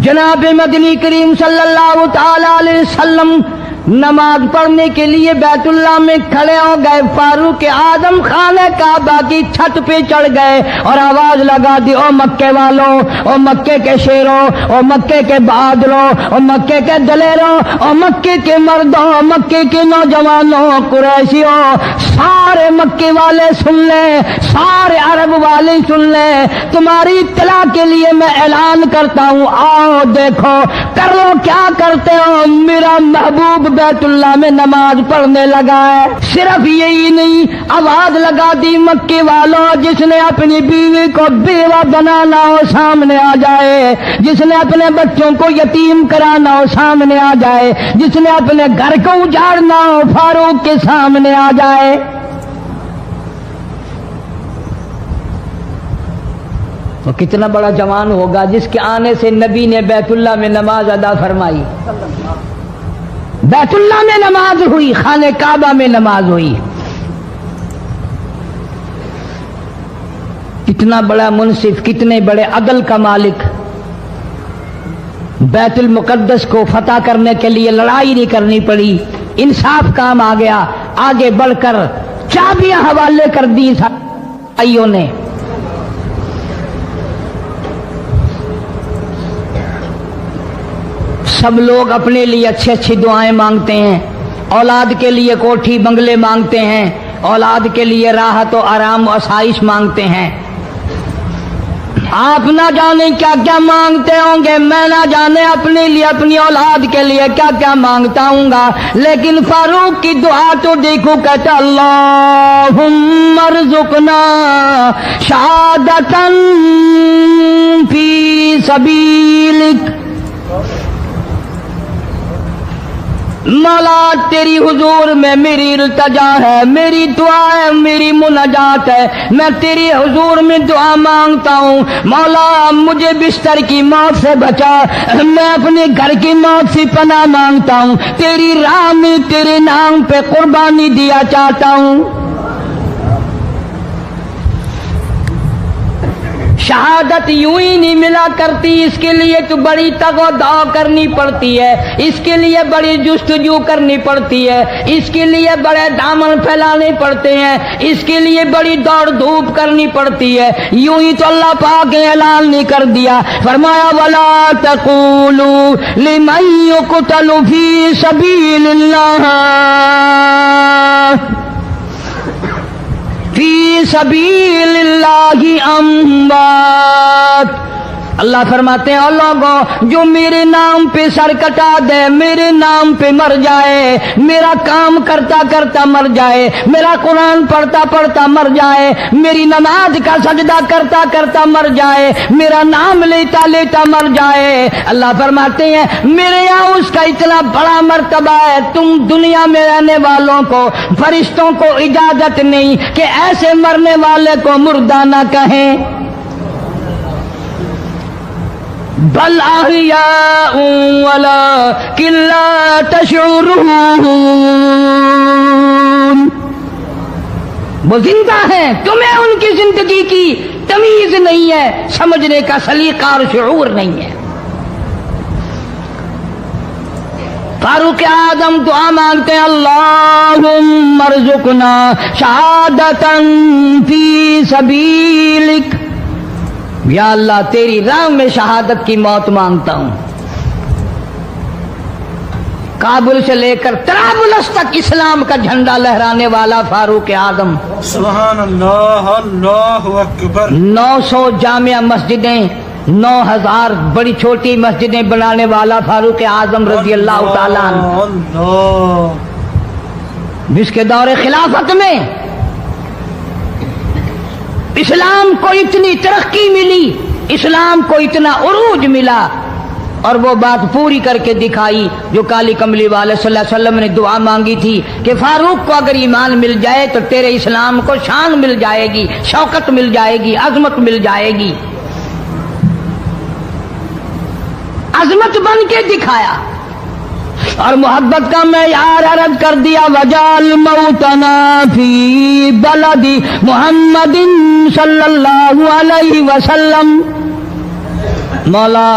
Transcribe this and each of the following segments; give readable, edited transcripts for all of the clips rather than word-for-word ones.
جناب مدنی کریم صلی اللہ تعالی علیہ وسلم نماز پڑھنے کے لیے بیت اللہ میں کھڑے ہو گئے. فاروق اعظم خانہ کعبہ کی چھت پہ چڑھ گئے اور آواز لگا دی, او مکے والوں, او مکے کے شیروں, او مکے کے بہادروں, او مکے کے دلیروں, او مکے کے مردوں, مکے کے نوجوانوں, قریشیوں, سارے مکے والے سن لیں, سارے عرب والے سن لیں, تمہاری اطلاع کے لیے میں اعلان کرتا ہوں, آؤ دیکھو کر لو کیا کرتے ہو, میرا محبوب بیت اللہ میں نماز پڑھنے لگا ہے. صرف یہی نہیں, آواز لگا دی مکے والوں, جس نے اپنی بیوی کو بیوہ بنانا ہو سامنے آ جائے, جس نے اپنے بچوں کو یتیم کرانا ہو سامنے آ جائے, جس نے اپنے گھر کو اجاڑنا ہو فاروق کے سامنے آ جائے. وہ کتنا بڑا جوان ہوگا جس کے آنے سے نبی نے بیت اللہ میں نماز ادا فرمائی. بیت اللہ میں نماز ہوئی, خانہ کعبہ میں نماز ہوئی. کتنا بڑا منصف, کتنے بڑے عدل کا مالک. بیت المقدس کو فتح کرنے کے لیے لڑائی نہیں کرنی پڑی, انصاف کام آ گیا. آگے بڑھ کر چابیاں حوالے کر دی بھائیوں نے. سب لوگ اپنے لیے اچھی اچھی دعائیں مانگتے ہیں, اولاد کے لیے کوٹھی بنگلے مانگتے ہیں, اولاد کے لیے راحت و آرام و آسائش مانگتے ہیں. آپ نہ جانے کیا کیا مانگتے ہوں گے, میں نہ جانے اپنے لیے اپنی اولاد کے لیے کیا کیا مانگتا ہوں گا, لیکن فاروق کی دعا تو دیکھو, کہتا اللہم ارزقنا شہادتاً فی سبیلک. مولا تیری حضور میں میری التجا ہے, میری دعا ہے, میری مناجات ہے, میں تیری حضور میں دعا مانگتا ہوں. مولا مجھے بستر کی موت سے بچا, میں اپنے گھر کی موت سے پناہ مانگتا ہوں, تیری راہ میں تیرے نام پہ قربانی دیا چاہتا ہوں. شہادت یوں ہی نہیں ملا کرتی, اس کے لیے تو بڑی تگ و دو کرنی پڑتی ہے, اس کے لیے بڑی جستجو کرنی پڑتی ہے, اس کے لیے بڑے دامن پھیلانے پڑتے ہیں, اس کے لیے بڑی دوڑ دھوپ کرنی پڑتی ہے. یوں ہی تو اللہ پاک نے اعلان نہیں کر دیا, فرمایا وَلَا تَقُولُوا لِمَن يُقْتَلُ فِي سَبِيلِ اللَّهِ فی سبیل اللہ اموات. اللہ فرماتے ہیں, اور لوگوں جو میرے نام پہ سر کٹا دے, میرے نام پہ مر جائے, میرا کام کرتا کرتا مر جائے, میرا قرآن پڑھتا پڑھتا مر جائے, میری نماز کا سجدہ کرتا کرتا مر جائے, میرا نام لیتا لیتا مر جائے, اللہ فرماتے ہیں میرے یہاں اس کا اتنا بڑا مرتبہ ہے, تم دنیا میں رہنے والوں کو, فرشتوں کو اجازت نہیں کہ ایسے مرنے والے کو مردہ نہ کہیں. بل احیاء ولکن لا تشعرون, وہ زندہ ہیں, تمہیں ان کی زندگی کی تمیز نہیں ہے, سمجھنے کا سلیقہ اور شعور نہیں ہے. فاروق اعظم دعا مانگتے ہیں, اللہم ارزقنا شہادتاً فی سبیلک, یا اللہ تیری راہ میں شہادت کی موت مانگتا ہوں. کابل سے لے کر طرابلس تک اسلام کا جھنڈا لہرانے والا فاروق اعظم, سبحان اللہ, اللہ اکبر. 900 جامع مسجدیں, 9000 بڑی چھوٹی مسجدیں بنانے والا فاروق اعظم رضی اللہ تعالیٰ عنہ, جس کے دور خلافت میں اسلام کو اتنی ترقی ملی, اسلام کو اتنا عروج ملا, اور وہ بات پوری کر کے دکھائی جو کالی کملی والے صلی اللہ علیہ وسلم نے دعا مانگی تھی کہ فاروق کو اگر ایمان مل جائے تو تیرے اسلام کو شان مل جائے گی, شوکت مل جائے گی, عظمت مل جائے گی. عظمت بن کے دکھایا اور محبت کا معیار عرض کر دیا, وجعل موتنا فی بلد محمد صلی اللہ علیہ وسلم. مولا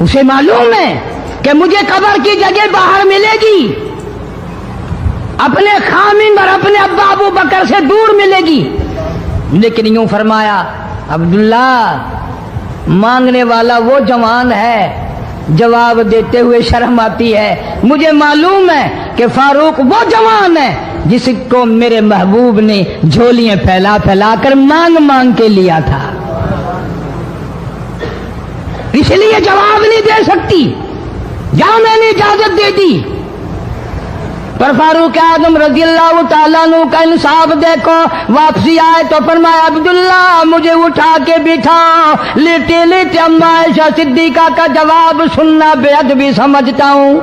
اسے معلوم ہے کہ مجھے قبر کی جگہ باہر ملے گی، اپنے خامن اور اپنے ابا ابو بکر سے دور ملے گی، لیکن یوں فرمایا عبداللہ مانگنے والا وہ جوان ہے، جواب دیتے ہوئے شرم آتی ہے، مجھے معلوم ہے کہ فاروق وہ جوان ہے جس کو میرے محبوب نے جھولیاں پھیلا پھیلا کر مانگ مانگ کے لیا تھا، اس لیے جواب نہیں دے سکتی، جہاں میں نے اجازت دے دی۔ پر فاروق اعظم رضی اللہ تعالیٰ عنہ کا انصاف دیکھو، واپسی آئے تو فرمایا عبداللہ مجھے اٹھا کے بٹھاؤ، لیٹے لیٹے اما عائشہ صدیقہ کا جواب سننا بے ادبی سمجھتا ہوں،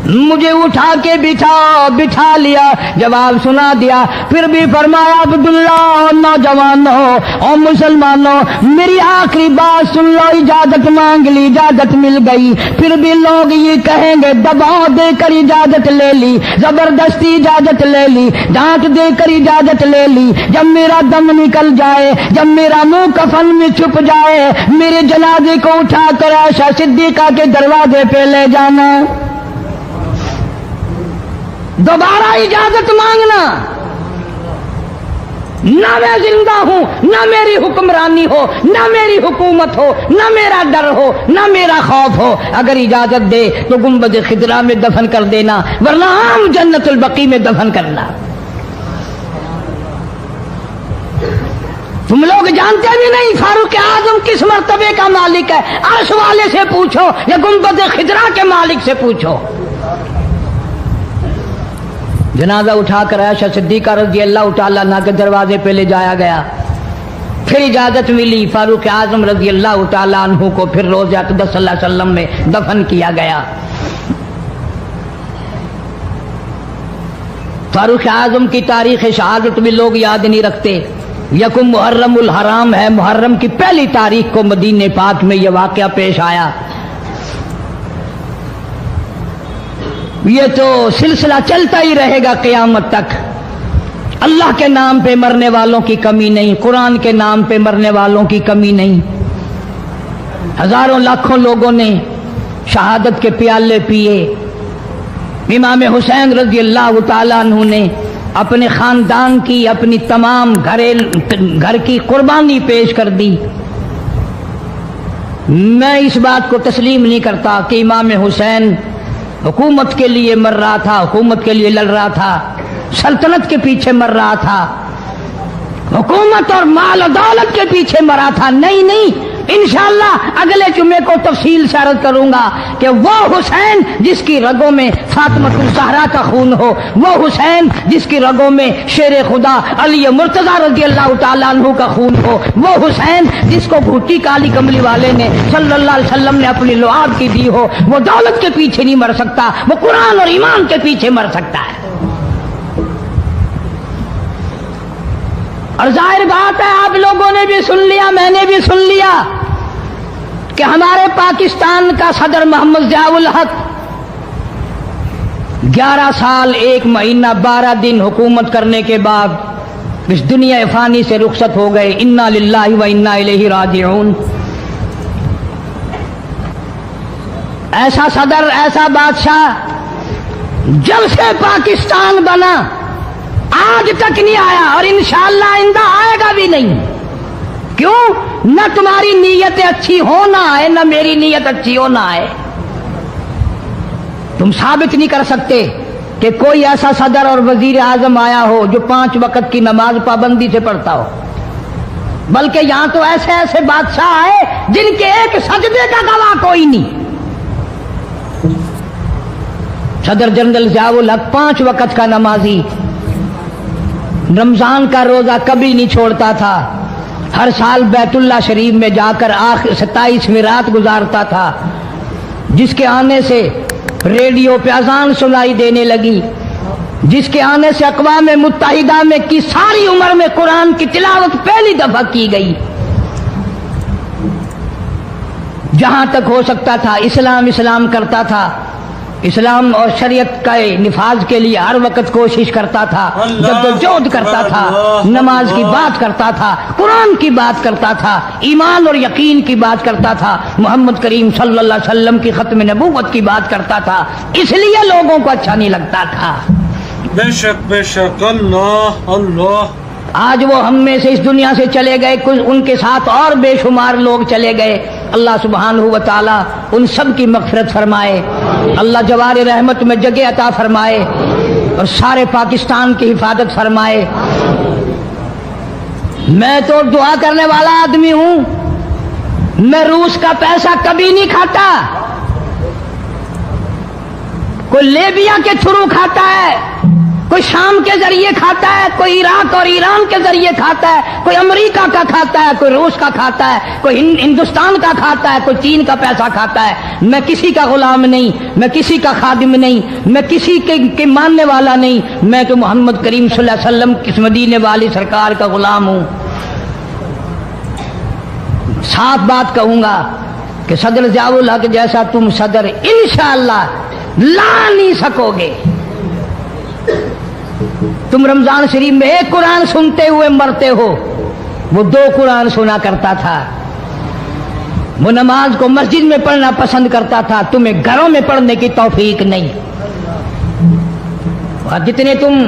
مجھے اٹھا کے بٹھا لیا، جواب سنا دیا، پھر بھی فرمایا عبداللہ نوجوانوں اور مسلمانوں میری آخری بات سن لو، اجازت مانگ لی، اجازت مل گئی، پھر بھی لوگ یہ کہیں گے دباؤ دے کر اجازت لے لی، زبردستی اجازت لے لی، ڈانٹ دے کر اجازت لے لی، جب میرا دم نکل جائے، جب میرا منہ کفن میں چھپ جائے، میرے جنازے کو اٹھا کر عائشہ صدیقہ کے دروازے پہ لے جانا، دوبارہ اجازت مانگنا، نہ میں زندہ ہوں، نہ میری حکمرانی ہو، نہ میری حکومت ہو، نہ میرا ڈر ہو، نہ میرا خوف ہو، اگر اجازت دے تو گنبد خضرا میں دفن کر دینا، ورنہ عام جنت البقیع میں دفن کرنا۔ تم لوگ جانتے بھی نہیں فاروق اعظم کس مرتبے کا مالک ہے، عرش والے سے پوچھو یا گنبد خضرا کے مالک سے پوچھو۔ جنازہ اٹھا کر عائشہ صدیقہ رضی اللہ تعالیٰ عنہ کے دروازے پہ لے جایا گیا، پھر اجازت ملی، فاروق اعظم رضی اللہ تعالیٰ عنہ کو پھر روضہ اقدس صلی اللہ علیہ وسلم میں دفن کیا گیا۔ فاروق اعظم کی تاریخ شہادت بھی لوگ یاد نہیں رکھتے، یکم محرم الحرام ہے، محرم کی پہلی تاریخ کو مدینہ پاک میں یہ واقعہ پیش آیا۔ یہ تو سلسلہ چلتا ہی رہے گا قیامت تک، اللہ کے نام پہ مرنے والوں کی کمی نہیں، قرآن کے نام پہ مرنے والوں کی کمی نہیں، ہزاروں لاکھوں لوگوں نے شہادت کے پیالے پیے، امام حسین رضی اللہ تعالیٰ عنہ نے اپنے خاندان کی، اپنی تمام گھر کی قربانی پیش کر دی۔ میں اس بات کو تسلیم نہیں کرتا کہ امام حسین حکومت کے لیے مر رہا تھا، حکومت کے لیے لڑ رہا تھا، سلطنت کے پیچھے مر رہا تھا، حکومت اور مال و دولت کے پیچھے مرا تھا، نہیں، انشاءاللہ اگلے جمعے کو تفصیل سے عرض کروں گا کہ وہ حسین جس کی رگوں میں فاطمۃ الزہرا کا خون ہو، وہ حسین جس کی رگوں میں شیر خدا علی مرتضیٰ رضی اللہ تعالیٰ عنہ کا خون ہو، وہ حسین جس کو گھوٹی کالی کملی والے نے صلی اللہ علیہ وسلم نے اپنی لعاب کی دی ہو، وہ دولت کے پیچھے نہیں مر سکتا، وہ قرآن اور ایمان کے پیچھے مر سکتا ہے۔ اور ظاہر بات ہے آپ لوگوں نے بھی سن لیا، میں نے بھی سن لیا کہ ہمارے پاکستان کا صدر محمد ضیاء الحق 11 سال 1 مہینہ 12 دن حکومت کرنے کے بعد اس دنیا فانی سے رخصت ہو گئے، انا للہ و انا الیہ راجعون۔ ایسا صدر، ایسا بادشاہ جب سے پاکستان بنا آج تک نہیں آیا، اور انشاءاللہ آئندہ آئے گا بھی نہیں۔ کیوں؟ نہ تمہاری نیت اچھی ہو نہ آئے، نہ میری نیت اچھی ہو نہ آئے۔ تم ثابت نہیں کر سکتے کہ کوئی ایسا صدر اور وزیر اعظم آیا ہو جو 5 وقت کی نماز پابندی سے پڑھتا ہو، بلکہ یہاں تو ایسے ایسے بادشاہ آئے جن کے ایک سجدے کا گواہ کوئی نہیں۔ صدر جنرل ضیاء الحق 5 وقت کا نمازی، رمضان کا روزہ کبھی نہیں چھوڑتا تھا، ہر سال بیت اللہ شریف میں جا کر 27ویں رات گزارتا تھا، جس کے آنے سے ریڈیو پہ اذان سنائی دینے لگی، جس کے آنے سے اقوام متحدہ میں کی ساری عمر میں قرآن کی تلاوت پہلی دفعہ کی گئی۔ جہاں تک ہو سکتا تھا اسلام کرتا تھا، اسلام اور شریعت کا نفاذ کے لیے ہر وقت کوشش کرتا تھا، جدوجہد کرتا تھا، نماز کی بات کرتا تھا، قرآن کی بات کرتا تھا، ایمان اور یقین کی بات کرتا تھا، محمد کریم صلی اللہ علیہ وسلم کی ختم نبوت کی بات کرتا تھا، اس لیے لوگوں کو اچھا نہیں لگتا تھا۔ بے شک اللہ اللہ۔ آج وہ ہم میں سے اس دنیا سے چلے گئے، کچھ ان کے ساتھ اور بے شمار لوگ چلے گئے، اللہ سبحانہ و تعالی ان سب کی مغفرت فرمائے، اللہ جوار رحمت میں جگہ عطا فرمائے اور سارے پاکستان کی حفاظت فرمائے۔ میں تو دعا کرنے والا آدمی ہوں، میں روس کا پیسہ کبھی نہیں کھاتا، کوئی لیبیا کے تھرو کھاتا ہے، کوئی شام کے ذریعے کھاتا ہے، کوئی عراق اور ایران کے ذریعے کھاتا ہے، کوئی امریکہ کا کھاتا ہے، کوئی روس کا کھاتا ہے، کوئی ہندوستان کا کھاتا ہے، کوئی چین کا پیسہ کھاتا ہے۔ میں کسی کا غلام نہیں، میں کسی کا خادم نہیں، میں کسی کے ماننے والا نہیں، میں تو محمد کریم صلی اللہ علیہ وسلم کس مدینے والی سرکار کا غلام ہوں۔ صاف بات کہوں گا کہ صدر ضیاء الحق جیسا تم صدر انشاءاللہ لا نہیں سکو گے۔ تم رمضان شریف میں ایک قرآن سنتے ہوئے مرتے ہو، وہ 2 قرآن سنا کرتا تھا، وہ نماز کو مسجد میں پڑھنا پسند کرتا تھا، تمہیں گھروں میں پڑھنے کی توفیق نہیں۔ اور جتنے تم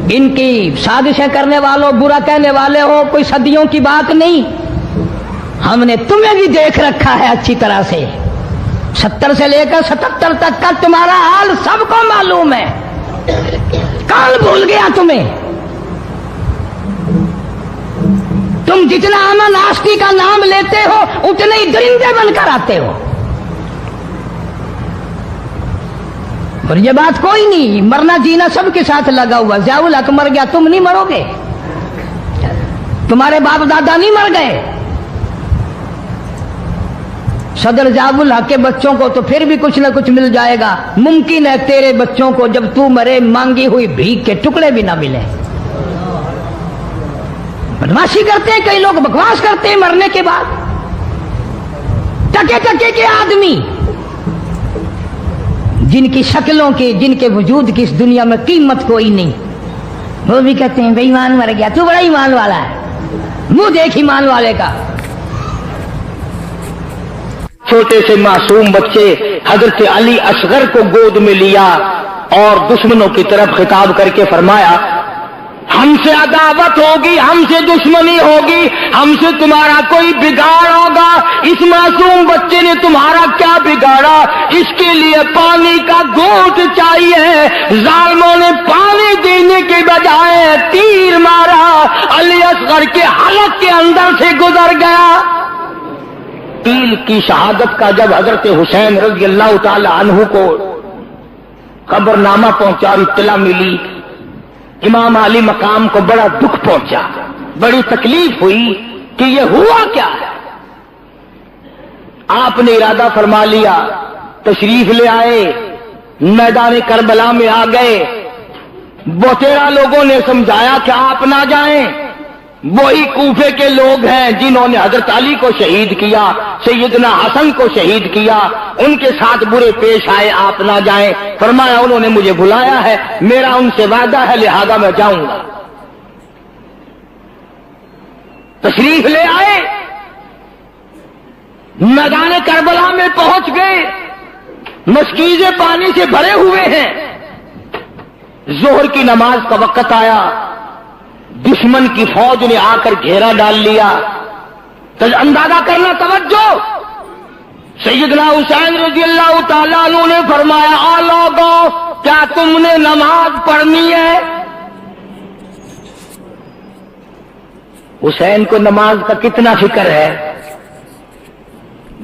ان کی سازشیں کرنے والوں، برا کہنے والے ہو، کوئی صدیوں کی بات نہیں، ہم نے تمہیں بھی دیکھ رکھا ہے اچھی طرح سے، 70 سے لے کر 77 تک کا تمہارا حال سب کو معلوم ہے، کون بھول گیا تمہیں؟ تم جتنا امن آشتی کا نام لیتے ہو اتنے ہی درندے بن کر آتے ہو، اور یہ بات کوئی نہیں، مرنا جینا سب کے ساتھ لگا ہوا۔ ضیاء الحق مر گیا، تم نہیں مرو گے، تمہارے باپ دادا نہیں مر گئے، صدر ضیاء الحق کے بچوں کو تو پھر بھی کچھ نہ کچھ مل جائے گا، ممکن ہے تیرے بچوں کو جب تو مرے مانگی ہوئی بھیک کے ٹکڑے بھی نہ ملے۔ بدماشی کرتے ہیں کئی لوگ، بکواس کرتے ہیں مرنے کے بعد، ٹکے ٹکے کے آدمی جن کی شکلوں کی، جن کے وجود کی اس دنیا میں قیمت کوئی نہیں، وہ بھی کہتے ہیں بے ایمان مر گیا، تو بڑا ایمان والا ہے، منہ دیکھ ایمان والے کا۔ چھوٹے سے معصوم بچے حضرت علی اصغر کو گود میں لیا اور دشمنوں کی طرف خطاب کر کے فرمایا، ہم سے عداوت ہوگی، ہم سے دشمنی ہوگی، ہم سے تمہارا کوئی بگاڑ ہوگا، اس معصوم بچے نے تمہارا کیا بگاڑا؟ اس کے لیے پانی کا گھونٹ چاہیے، ظالموں نے پانی دینے کے بجائے تیر مارا، علی اصغر کے حلق کے اندر سے گزر گیا۔ تیر کی شہادت کا جب حضرت حسین رضی اللہ تعالی عنہ کو خبر نامہ پہنچا اور اطلاع ملی، امام علی مقام کو بڑا دکھ پہنچا، بڑی تکلیف ہوئی کہ یہ ہوا کیا ہے۔ آپ نے ارادہ فرما لیا، تشریف لے آئے، میدان کربلا میں آ گئے، 13 لوگوں نے سمجھایا کہ آپ نہ جائیں، وہی کوفے کے لوگ ہیں جنہوں نے حضرت علی کو شہید کیا، سیدنا حسن کو شہید کیا، ان کے ساتھ برے پیش آئے، آپ نہ جائیں۔ فرمایا انہوں نے مجھے بلایا ہے، میرا ان سے وعدہ ہے، لہذا میں جاؤں گا۔ تشریف لے آئے، میدان کربلا میں پہنچ گئے، مشکیزیں پانی سے بھرے ہوئے ہیں، ظہر کی نماز کا وقت آیا، دشمن کی فوج نے آ کر گھیرا ڈال لیا۔ تو اندازہ کرنا، توجہ، سیدنا حسین رضی اللہ تعالیٰ عنہ نے فرمایا، آ لوگوں، کیا تم نے نماز پڑھنی ہے؟ حسین کو نماز کا کتنا فکر ہے،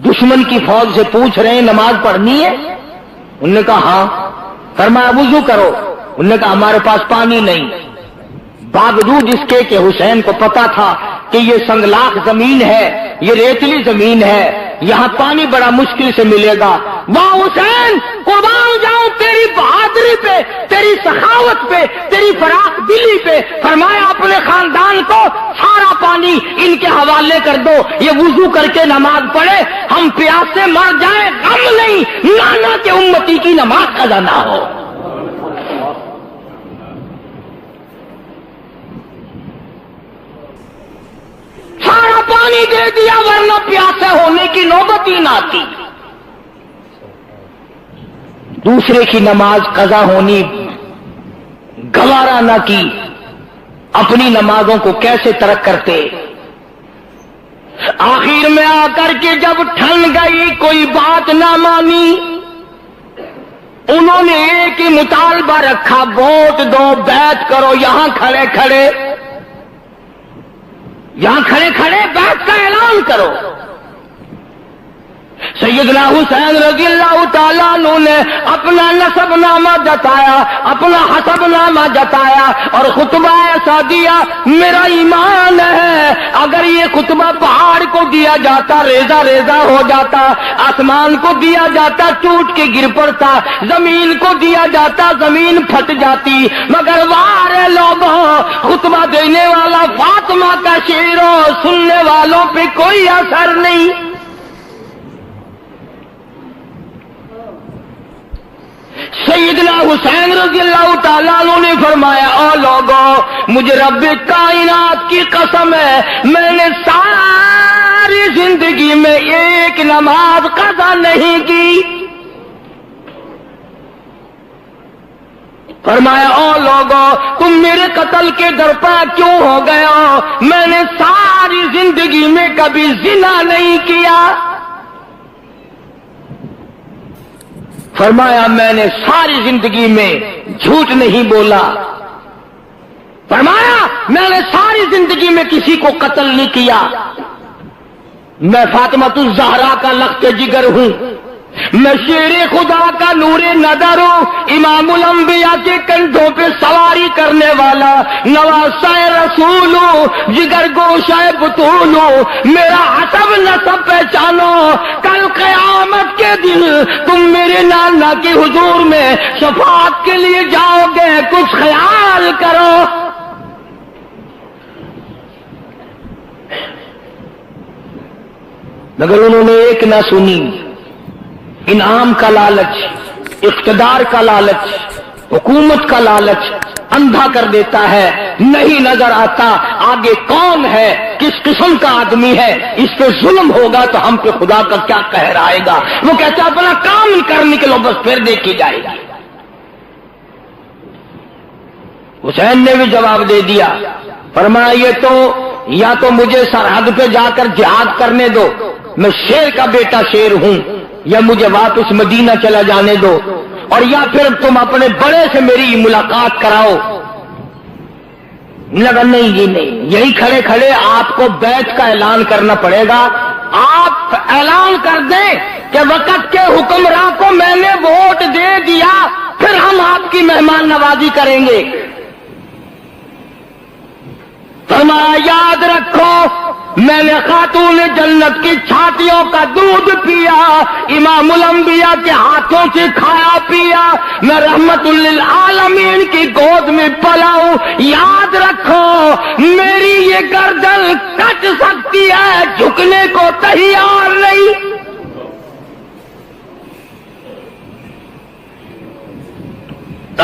دشمن کی فوج سے پوچھ رہے ہیں نماز پڑھنی ہے؟ انہوں نے کہا ہاں۔ فرمایا وضو کرو، انہوں نے کہا ہمارے پاس پانی نہیں، باوجود اس کے کہ حسین کو پتا تھا کہ یہ سنگلاخ زمین ہے، یہ ریتلی زمین ہے، یہاں پانی بڑا مشکل سے ملے گا۔ واہ حسین، قربان جاؤں تیری بہادری پہ، تیری سخاوت پہ، تیری فراخ دلی پہ۔ فرمایا اپنے خاندان کو سارا پانی ان کے حوالے کر دو، یہ وضو کر کے نماز پڑھے، ہم پیاسے مر جائیں غم نہیں، نانا کے امتی کی نماز قضا نہ ہو۔ سارا پانی دے دیا ورنہ پیاسے ہونے کی نوبت ہی نہ آتی۔ دوسرے کی نماز قضا ہونی گوارا نہ کی، اپنی نمازوں کو کیسے ترک کرتے۔ آخر میں آ کر کے جب ٹھن گئی کوئی بات نہ مانی، انہوں نے ایک ہی مطالبہ رکھا، ووٹ دو، بیعت کرو، یہاں کھڑے کھڑے بیعت کا اعلان کرو۔ سیدنا حسین رضی اللہ تعالیٰ عنہ نے اپنا نسب نامہ جتایا، اپنا حسب نامہ جتایا اور خطبہ ایسا دیا، میرا ایمان ہے اگر یہ خطبہ پہاڑ کو دیا جاتا ریزہ ریزہ ہو جاتا، آسمان کو دیا جاتا ٹوٹ کے گر پڑتا، زمین کو دیا جاتا زمین پھٹ جاتی، مگر وارے لوگوں خطبہ دینے والا فاطمہ کا شعر سننے والوں پہ کوئی اثر نہیں۔ سیدنا حسین رضی اللہ تعالیٰ عنہ نے فرمایا، او لوگوں مجھے رب کائنات کی قسم ہے میں نے ساری زندگی میں ایک نماز قضا نہیں کی۔ فرمایا، او لوگوں تم میرے قتل کے درپا کیوں ہو گئے ہو؟ میں نے ساری زندگی میں کبھی زنا نہیں کیا۔ فرمایا، میں نے ساری زندگی میں جھوٹ نہیں بولا۔ فرمایا، میں نے ساری زندگی میں کسی کو قتل نہیں کیا۔ میں فاطمہ الزہرا کا لخت جگر ہوں، میں شیر خدا کا نور نظر ہوں، امام الانبیاء کے کندھوں پہ سواری کرنے والا نواسہ رسول ہوں، جگر گوشہ بطول ہوں، میرا حسب نسب پہچانو، کل قیامت کے دن تم میرے نانا کے حضور میں شفاعت کے لیے جاؤ گے، کچھ خیال کرو۔ مگر انہوں نے ایک نہ سنی، انعام کا لالچ، اقتدار کا لالچ، حکومت کا لالچ اندھا کر دیتا ہے، نہیں نظر آتا آگے کون ہے، کس قسم کا آدمی ہے، اس پہ ظلم ہوگا تو ہم پہ خدا کا کیا قہر آئے گا۔ وہ کہتا اپنا کام کرنے کے لو بس پھر دیکھی جائے گی۔ حسین نے بھی جواب دے دیا، فرمایا یہ تو یا تو مجھے سرحد پہ جا کر جہاد کرنے دو، میں شیر کا بیٹا شیر ہوں، یا مجھے واپس مدینہ چلا جانے دو، اور یا پھر تم اپنے بڑے سے میری ملاقات کراؤ۔ لگا نہیں جی نہیں، یہی کھڑے کھڑے آپ کو بیعت کا اعلان کرنا پڑے گا۔ آپ اعلان کر دیں کہ وقت کے حکمراں کو میں نے ووٹ دے دیا، پھر ہم آپ کی مہمان نوازی کریں گے۔ فرمایا، یاد رکھو میں نے خاتون جنت کی چھاتیوں کا دودھ پیا، امام الانبیاء کے ہاتھوں سے کھایا پیا، میں رحمت للعالمین کی گود میں پلا ہوں۔ یاد رکھو میری یہ گردن کٹ سکتی ہے، جھکنے کو تیار نہیں۔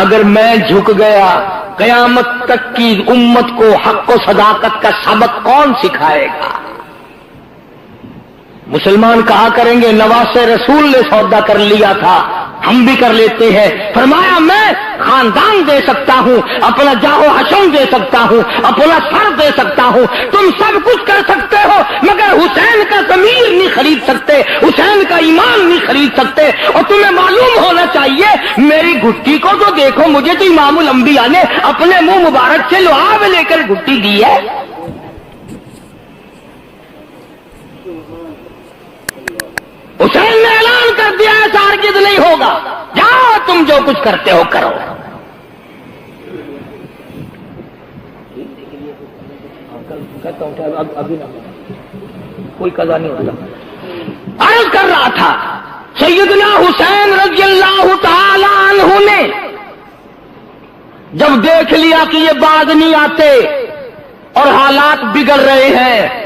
اگر میں جھک گیا قیامت تک کی امت کو حق و صداقت کا سبق کون سکھائے گا؟ مسلمان کہا کریں گے نواسہ رسول نے سودا کر لیا تھا، ہم بھی کر لیتے ہیں۔ فرمایا، میں خاندان دے سکتا ہوں، اپنا جاہو حشم دے سکتا ہوں، اپنا سر دے سکتا ہوں، تم سب کچھ کر سکتے ہو، مگر حسین کا ضمیر نہیں خرید سکتے، حسین کا ایمان نہیں خرید سکتے۔ اور تمہیں معلوم ہونا چاہیے میری گھٹی کو تو دیکھو، مجھے تو امام الانبیاء نے اپنے منہ مبارک سے لعاب لے کر گھٹی دی ہے۔ حسین نے اعلان کر دیا ہے ہرگز نہیں ہوگا، جاؤ تم جو کچھ کرتے ہو کرو۔ کوئی قضا نہیں ہوتا۔ عرض کر رہا تھا سیدنا حسین رضی اللہ تعالی عنہ نے جب دیکھ لیا کہ یہ باز نہیں آتے اور حالات بگڑ رہے ہیں،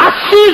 80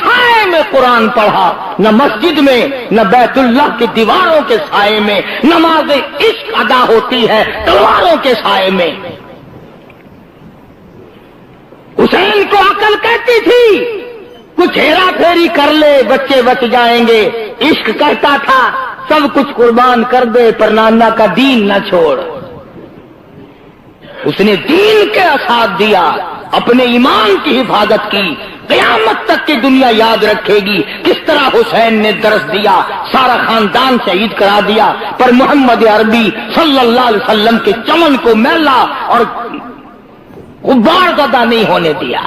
سائے میں قرآن پڑھا، نہ مسجد میں، نہ بیت اللہ کی دیواروں کے سائے میں. نماز عشق ادا ہوتی ہے تلواروں کے سائے میں. حسین کو عقل کہتی تھی کچھ ہیرا پھیری کر لے بچے بچ جائیں گے. عشق کہتا تھا سب کچھ قربان کر دے پر نانا کا دین نہ چھوڑ. اس نے دین کے ساتھ دیا، اپنے ایمان کی حفاظت کی. قیامت تک کی دنیا یاد رکھے گی کس طرح حسین نے درس دیا، سارا خاندان شہید کرا دیا، پر محمد عربی صلی اللہ علیہ وسلم کے چمن کو میلا اور غبار زدہ نہیں ہونے دیا.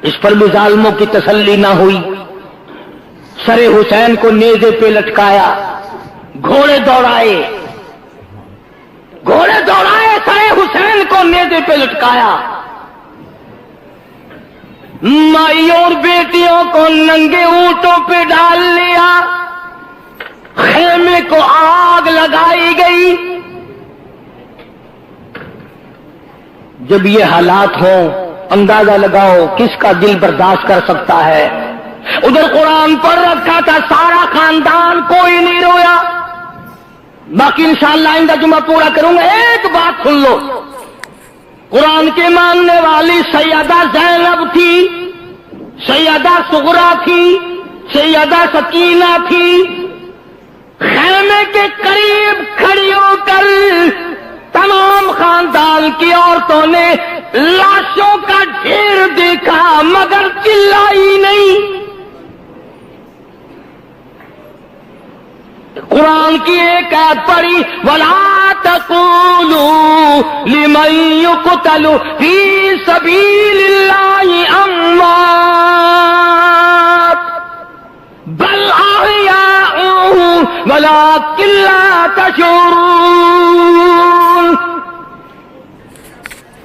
اس پر بھی ظالموں کی تسلی نہ ہوئی. سر حسین کو نیزے پہ لٹکایا، گھوڑے دوڑائے سر حسین کو نیزے پہ لٹکایا. مائی اور بیٹیوں کو ننگے اونٹوں پہ ڈال لیا. خیمے کو آگ لگائی گئی. جب یہ حالات ہوں اندازہ لگاؤ کس کا دل برداشت کر سکتا ہے. ادھر قرآن پڑھ رکھا تھا سارا خاندان، کوئی نہیں رویا. باقی انشاءاللہ آئندہ جمعہ پورا کروں گا. ایک بات سن لو، قرآن کے ماننے والی سیدہ زینب تھی، سیدہ صغرا تھی، سیدہ سکینہ تھی. خیمے کے قریب کھڑی ہو کر تمام خاندان کی عورتوں نے لاشوں کا ڈھیر دیکھا مگر چلائی نہیں. قرآن کی ایک آیت پڑھی وَلَا تَقُولُوا لِمَن يُقْتَلُ فِي سَبِيلِ اللَّهِ أَمْوَاتٌ بَلْ أَحْيَاءٌ وَلَٰكِن لَّا تَشْعُرُونَ.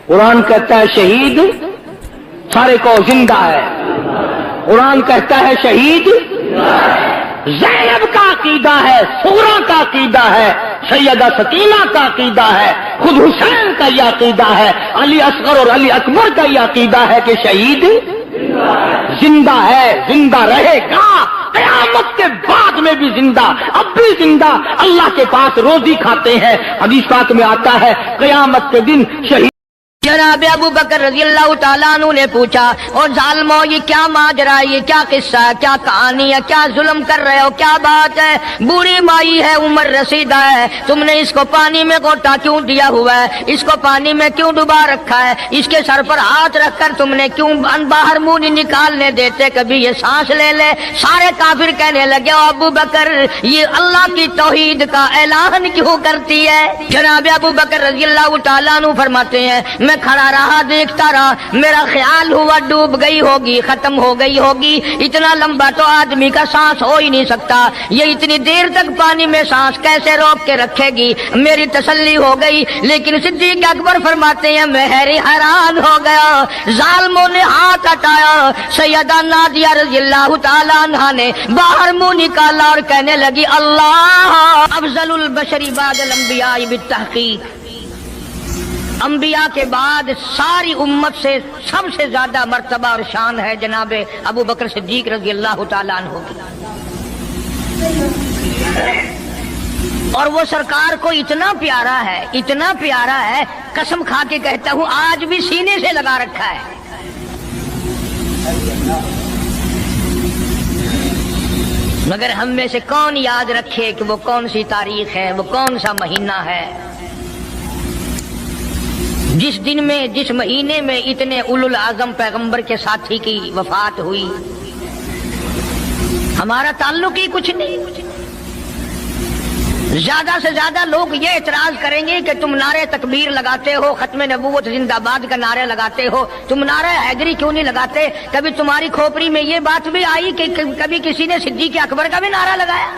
قرآن کہتا ہے شہید سارے کو زندہ ہے. قرآن کہتا ہے شہید زینب کا عقیدہ ہے، صغرا کا عقیدہ ہے، سیدہ سکینہ کا عقیدہ ہے، خود حسین کا یہ عقیدہ ہے، علی اصغر اور علی اکبر کا یہ عقیدہ ہے کہ شہید زندہ ہے، زندہ رہے گا، قیامت کے بعد میں بھی زندہ، اب بھی زندہ. اللہ کے پاس روزی کھاتے ہیں. حدیث پاک میں آتا ہے قیامت کے دن شہید. جناب ابو بکر رضی اللہ تعالیٰ عنہ نے پوچھا اور ظالموں یہ کیا ماجرا ہے، یہ کیا قصہ ہے، کیا کہانی ہے، کیا ظلم کر رہے ہو، کیا بات ہے؟ بوڑھی مائی ہے، عمر رسیدہ ہے، تم نے اس کو پانی میں گوٹا کیوں دیا ہوا ہے، اس کو پانی میں کیوں ڈبا رکھا ہے، اس کے سر پر ہاتھ رکھ کر تم نے کیوں باہر منہ نہیں نکالنے دیتے، کبھی یہ سانس لے لے. سارے کافر کہنے لگے ابو بکر یہ اللہ کی توحید کا اعلان کیوں کرتی ہے؟ جناب ابو بکر رضی اللہ تعالیٰ عنہ فرماتے ہیں میں کھڑا رہا دیکھتا رہا، میرا خیال ہوا ڈوب گئی ہوگی، ختم ہو گئی ہوگی. اتنا لمبا تو آدمی کا سانس ہو ہی نہیں سکتا، یہ اتنی دیر تک پانی میں سانس کیسے روک کے رکھے گی؟ میری تسلی ہو گئی. لیکن صدیق اکبر فرماتے ہیں میں حیران ہو گیا. ظالموں نے ہاتھ ہٹایا، سیدہ نادیہ رضی اللہ تعالیٰ عنہا نے باہر منہ نکالا اور کہنے لگی اللہ افضل البشر بعد الانبیاء بالتحقیق. انبیاء کے بعد ساری امت سے سب سے زیادہ مرتبہ اور شان ہے جناب ابو بکر صدیق رضی اللہ تعالیٰ عنہ کی. اور وہ سرکار کو اتنا پیارا ہے، اتنا پیارا ہے، قسم کھا کے کہتا ہوں آج بھی سینے سے لگا رکھا ہے. مگر ہم میں سے کون یاد رکھے کہ وہ کون سی تاریخ ہے، وہ کون سا مہینہ ہے جس دن میں، جس مہینے میں اتنے اولو العظم پیغمبر کے ساتھی کی وفات ہوئی. ہمارا تعلق ہی کچھ نہیں. زیادہ سے زیادہ لوگ یہ اعتراض کریں گے کہ تم نعرے تکبیر لگاتے ہو، ختم نبوت زندہ باد کا نعرے لگاتے ہو، تم نعرہ حیدری کیوں نہیں لگاتے؟ کبھی تمہاری کھوپڑی میں یہ بات بھی آئی کہ کبھی کسی نے صدیق اکبر کا بھی نعرہ لگایا؟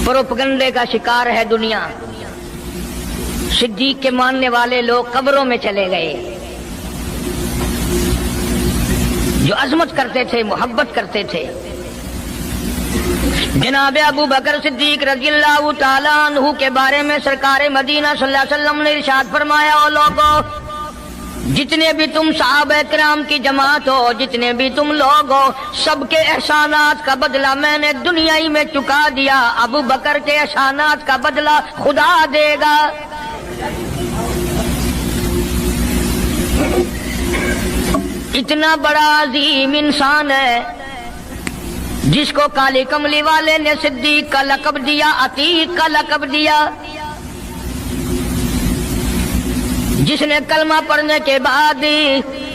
پروپگنڈے کا شکار ہے دنیا. صدیق کے ماننے والے لوگ قبروں میں چلے گئے، جو عظمت کرتے تھے، محبت کرتے تھے. جناب ابو بکر صدیق رضی اللہ تعالیٰ عنہ کے بارے میں سرکار مدینہ صلی اللہ علیہ وسلم نے ارشاد فرمایا او لوگو جتنے بھی تم صحابہ کرام کی جماعت ہو، جتنے بھی تم لوگ ہو، سب کے احسانات کا بدلہ میں نے دنیا ہی میں چکا دیا، ابو بکر کے احسانات کا بدلہ خدا دے گا۔ اتنا بڑا عظیم انسان ہے جس کو کالی کملی والے نے صدیق کا لقب دیا، عتیق کا لقب دیا، جس نے کلمہ پڑھنے کے بعد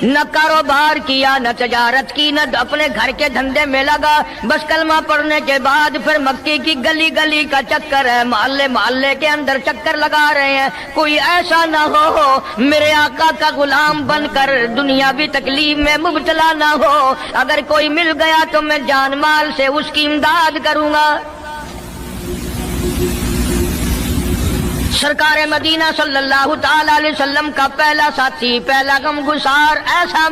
نہ کاروبار کیا، نہ تجارت کی، نہ اپنے گھر کے دھندے میں لگا، بس کلمہ پڑھنے کے بعد پھر مکی کی گلی گلی کا چکر ہے، محلے محلے کے اندر چکر لگا رہے ہیں۔ کوئی ایسا نہ ہو میرے آقا کا غلام بن کر دنیاوی تکلیف میں مبتلا نہ ہو، اگر کوئی مل گیا تو میں جان مال سے اس کی امداد کروں گا۔ سرکار مدینہ صلی اللہ تعالی علیہ وسلم کا پہلا ساتھی، پہلا غمگسار ایسا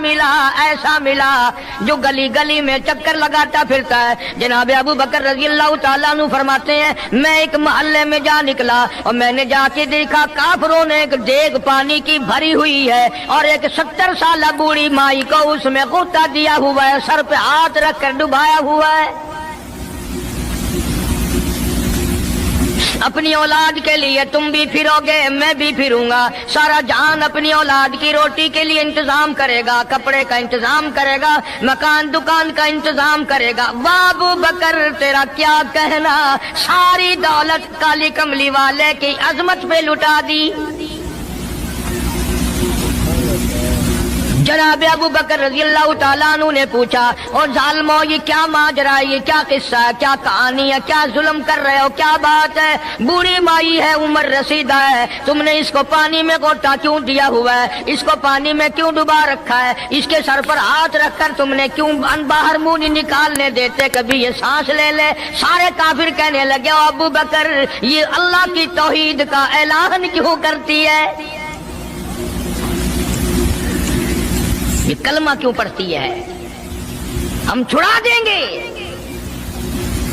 ملا جو گلی گلی میں چکر لگاتا پھرتا ہے۔ جناب ابو بکر رضی اللہ تعالیٰ عنہ فرماتے ہیں میں ایک محلے میں جا نکلا اور میں نے جا کے دیکھا کافروں نے ایک دیگ پانی کی بھری ہوئی ہے اور ایک 70 سالہ بوڑھی مائی کو اس میں غوطہ دیا ہوا ہے، سر پہ ہاتھ رکھ کر ڈبایا ہوا ہے۔ اپنی اولاد کے لیے تم بھی پھرو گے، میں بھی پھروں گا، سارا جہان اپنی اولاد کی روٹی کے لیے انتظام کرے گا، کپڑے کا انتظام کرے گا، مکان دکان کا انتظام کرے گا۔ ابو بکر تیرا کیا کہنا، ساری دولت کالی کملی والے کی عظمت پہ لٹا دی۔ جناب ابو بکر رضی اللہ تعالیٰ عنہ نے پوچھا اور ظالمو یہ کیا ماجرا ہے، یہ کیا قصہ ہے، کیا کہانی ہے، کیا ظلم کر رہے ہو، کیا بات ہے؟ بوڑھی مائی ہے، عمر رسیدہ ہے، تم نے اس کو پانی میں غوطہ کیوں دیا ہوا ہے، اس کو پانی میں کیوں ڈبا رکھا ہے، اس کے سر پر ہاتھ رکھ کر تم نے کیوں باہر منہ نہیں نکالنے دیتے، کبھی یہ سانس لے لے۔ سارے کافر کہنے لگے ابو بکر یہ اللہ کی توحید کا اعلان کیوں کرتی ہے، یہ کلمہ کیوں پڑھتی ہے، ہم چھڑا دیں گے۔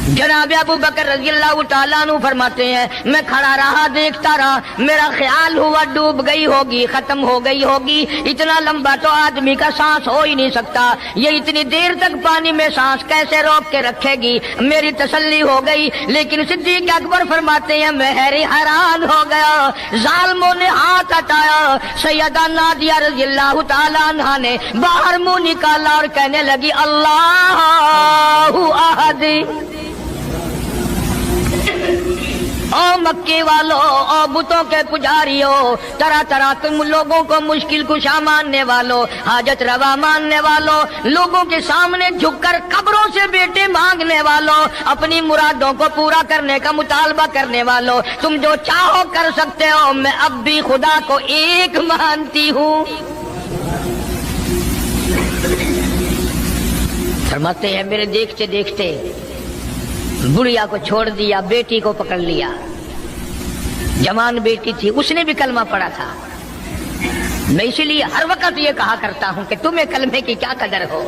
جناب ابو بکر رضی اللہ تعالیٰ عنہ فرماتے ہیں میں کھڑا رہا، دیکھتا رہا، میرا خیال ہوا ڈوب گئی ہوگی، ختم ہو گئی ہوگی، اتنا لمبا تو آدمی کا سانس ہو ہی نہیں سکتا، یہ اتنی دیر تک پانی میں سانس کیسے روک کے رکھے گی، میری تسلی ہو گئی۔ لیکن صدیق اکبر فرماتے ہیں میں حیران ہو گیا، ظالموں نے ہاتھ ہٹایا، سیدہ نادیہ رضی اللہ تعالیٰ عنہا نے باہر منہ نکالا اور کہنے لگی اللہ احد۔ او مکے والو، او بتوں کے پجاریوں، طرح طرح تم لوگوں کو مشکل کشا ماننے والوں، حاجت روا ماننے والوں، لوگوں کے سامنے جھک کر قبروں سے بیٹے مانگنے والوں، اپنی مرادوں کو پورا کرنے کا مطالبہ کرنے والوں، تم جو چاہو کر سکتے ہو، میں اب بھی خدا کو ایک مانتی ہوں۔ فرماتے ہیں میرے دیکھتے دیکھتے بڑھیا کو چھوڑ دیا، بیٹی کو پکڑ لیا، جوان بیٹی تھی، اس نے بھی کلمہ پڑھا تھا۔ میں اسی لیے ہر وقت یہ کہا کرتا ہوں کہ تمہیں کلمے کی کیا قدر ہو۔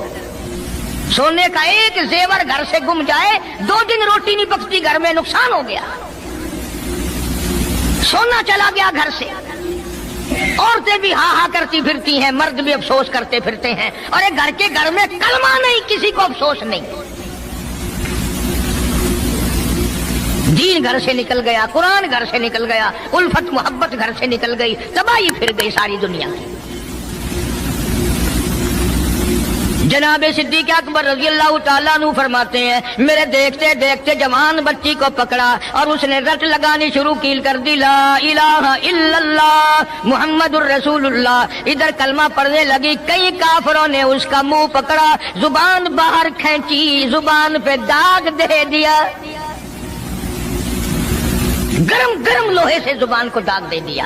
سونے کا ایک زیور گھر سے گم جائے، 2 دن روٹی نہیں پکتی، گھر میں نقصان ہو گیا، سونا چلا گیا گھر سے۔ عورتیں بھی ہاں ہاں کرتی پھرتی ہیں، مرد بھی افسوس کرتے پھرتے ہیں، اور ایک گھر کے گھر میں کلمہ نہیں، کسی کو افسوس نہیں۔ دین گھر سے نکل گیا، قرآن گھر سے نکل گیا، الفت محبت گھر سے نکل گئی، تباہی پھر گئی ساری دنیا کی۔ جناب صدیق اکبر رضی اللہ تعالیٰ عنہ فرماتے ہیں میرے دیکھتے دیکھتے جوان بچی کو پکڑا اور اس نے رٹ لگانی شروع کی کر دی، لا الہ الا اللہ محمد الرسول اللہ۔ ادھر کلمہ پڑھنے لگی، کئی کافروں نے اس کا منہ پکڑا، زبان باہر کھینچی، زبان پہ داغ دے دیا، گرم گرم لوہے سے زبان کو داغ دے دیا۔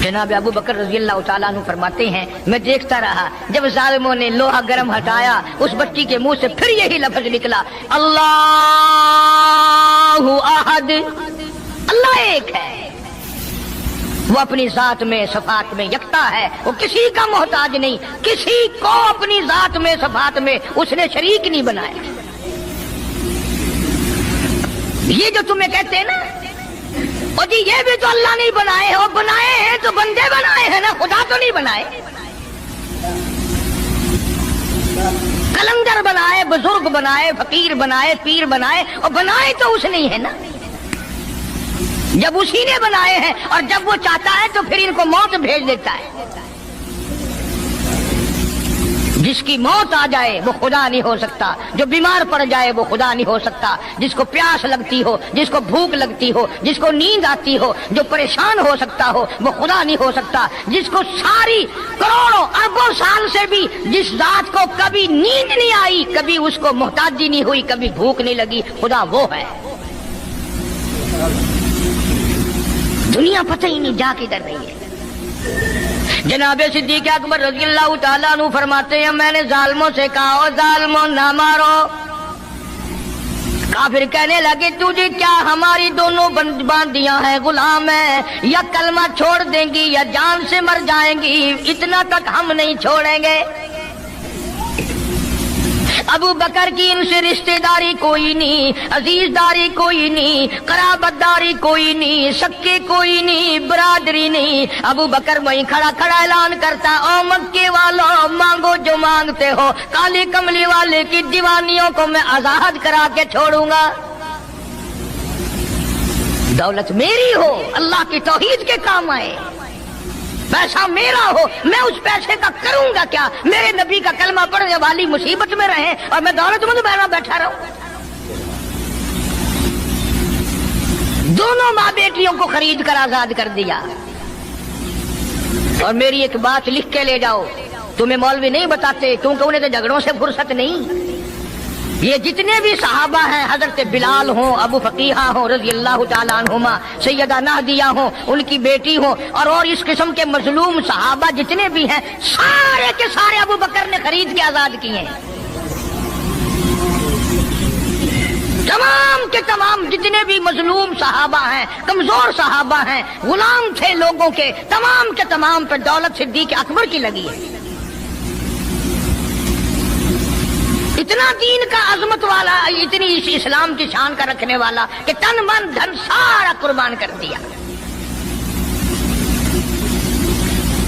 جناب ابو بکر رضی اللہ تعالیٰ عنہ فرماتے ہیں میں دیکھتا رہا، جب ظالموں نے لوہا گرم ہٹایا، اس بچی کے منہ سے پھر یہی لفظ نکلا، اللہ احد، اللہ ایک ہے، وہ اپنی ذات میں صفات میں یکتا ہے، وہ کسی کا محتاج نہیں، کسی کو اپنی ذات میں صفات میں اس نے شریک نہیں بنایا۔ یہ جو تمہیں کہتے ہیں نا، اور جی یہ بھی تو اللہ نہیں بنائے ہو، بنائے ہیں تو تو بندے بنائے ہیں نا، خدا تو نہیں بنائے. کلندر بنائے، بزرگ بنائے، فقیر بنائے، پیر بنائے، اور بنائے تو اس نے ہے نا. جب اسی نے بنائے ہیں اور جب وہ چاہتا ہے تو پھر ان کو موت بھیج دیتا ہے. جس کی موت آ جائے وہ خدا نہیں ہو سکتا، جو بیمار پڑ جائے وہ خدا نہیں ہو سکتا، جس کو پیاس لگتی ہو، جس کو بھوک لگتی ہو، جس کو نیند آتی ہو، جو پریشان ہو سکتا ہو وہ خدا نہیں ہو سکتا. جس کو ساری کروڑوں اربوں سال سے بھی جس ذات کو کبھی نیند نہیں آئی، کبھی اس کو محتاجی نہیں ہوئی، کبھی بھوک نہیں لگی، خدا وہ ہے. دنیا پتہ ہی نہیں جا کدھر رہی ہے. جناب صدیق اکبر رضی اللہ تعالیٰ عنہ فرماتے ہیں میں نے ظالموں سے کہا او ظالموں نہ مارو. کافر کہنے لگے تجھے کیا ہماری دونوں باندیاں ہیں، غلام ہیں، یا کلمہ چھوڑ دیں گی یا جان سے مر جائیں گی، اتنا تک ہم نہیں چھوڑیں گے. ابو بکر کی ان سے رشتہ داری کوئی نہیں، عزیز داری کوئی نہیں، قرابت داری کوئی نہیں، سکے کوئی نہیں، برادری نہیں. ابو بکر وہیں کھڑا کھڑا اعلان کرتا او مکے والوں مانگو جو مانگتے ہو، کالی کملی والے کی دیوانیوں کو میں آزاد کرا کے چھوڑوں گا. دولت میری ہو، اللہ کی توحید کے کام آئے، پیسہ میرا ہو، میں اس پیسے کا کروں گا کیا؟ میرے نبی کا کلمہ پڑھنے والی مصیبت میں رہے اور میں دولت مند بیٹھا رہوں. دونوں ماں بیٹیوں کو خرید کر آزاد کر دیا. اور میری ایک بات لکھ کے لے جاؤ، تمہیں مولوی نہیں بتاتے کیونکہ انہیں تو جھگڑوں سے فرصت نہیں. یہ جتنے بھی صحابہ ہیں، حضرت بلال ہوں، ابو فقیہہ ہوں رضی اللہ تعالیٰ عنہما، سیدہ نہدیہ ہوں، ان کی بیٹی ہوں، اور اس قسم کے مظلوم صحابہ جتنے بھی ہیں، سارے کے سارے ابو بکر نے خرید کے آزاد کیے ہیں. تمام کے تمام جتنے بھی مظلوم صحابہ ہیں، کمزور صحابہ ہیں، غلام تھے لوگوں کے، تمام کے تمام پر دولت صدیق اکبر کی لگی ہے. اتنا دین کا عظمت والا، اتنی اسلام کی شان کا رکھنے والا کہ تن من دھن سارا قربان کر دیا.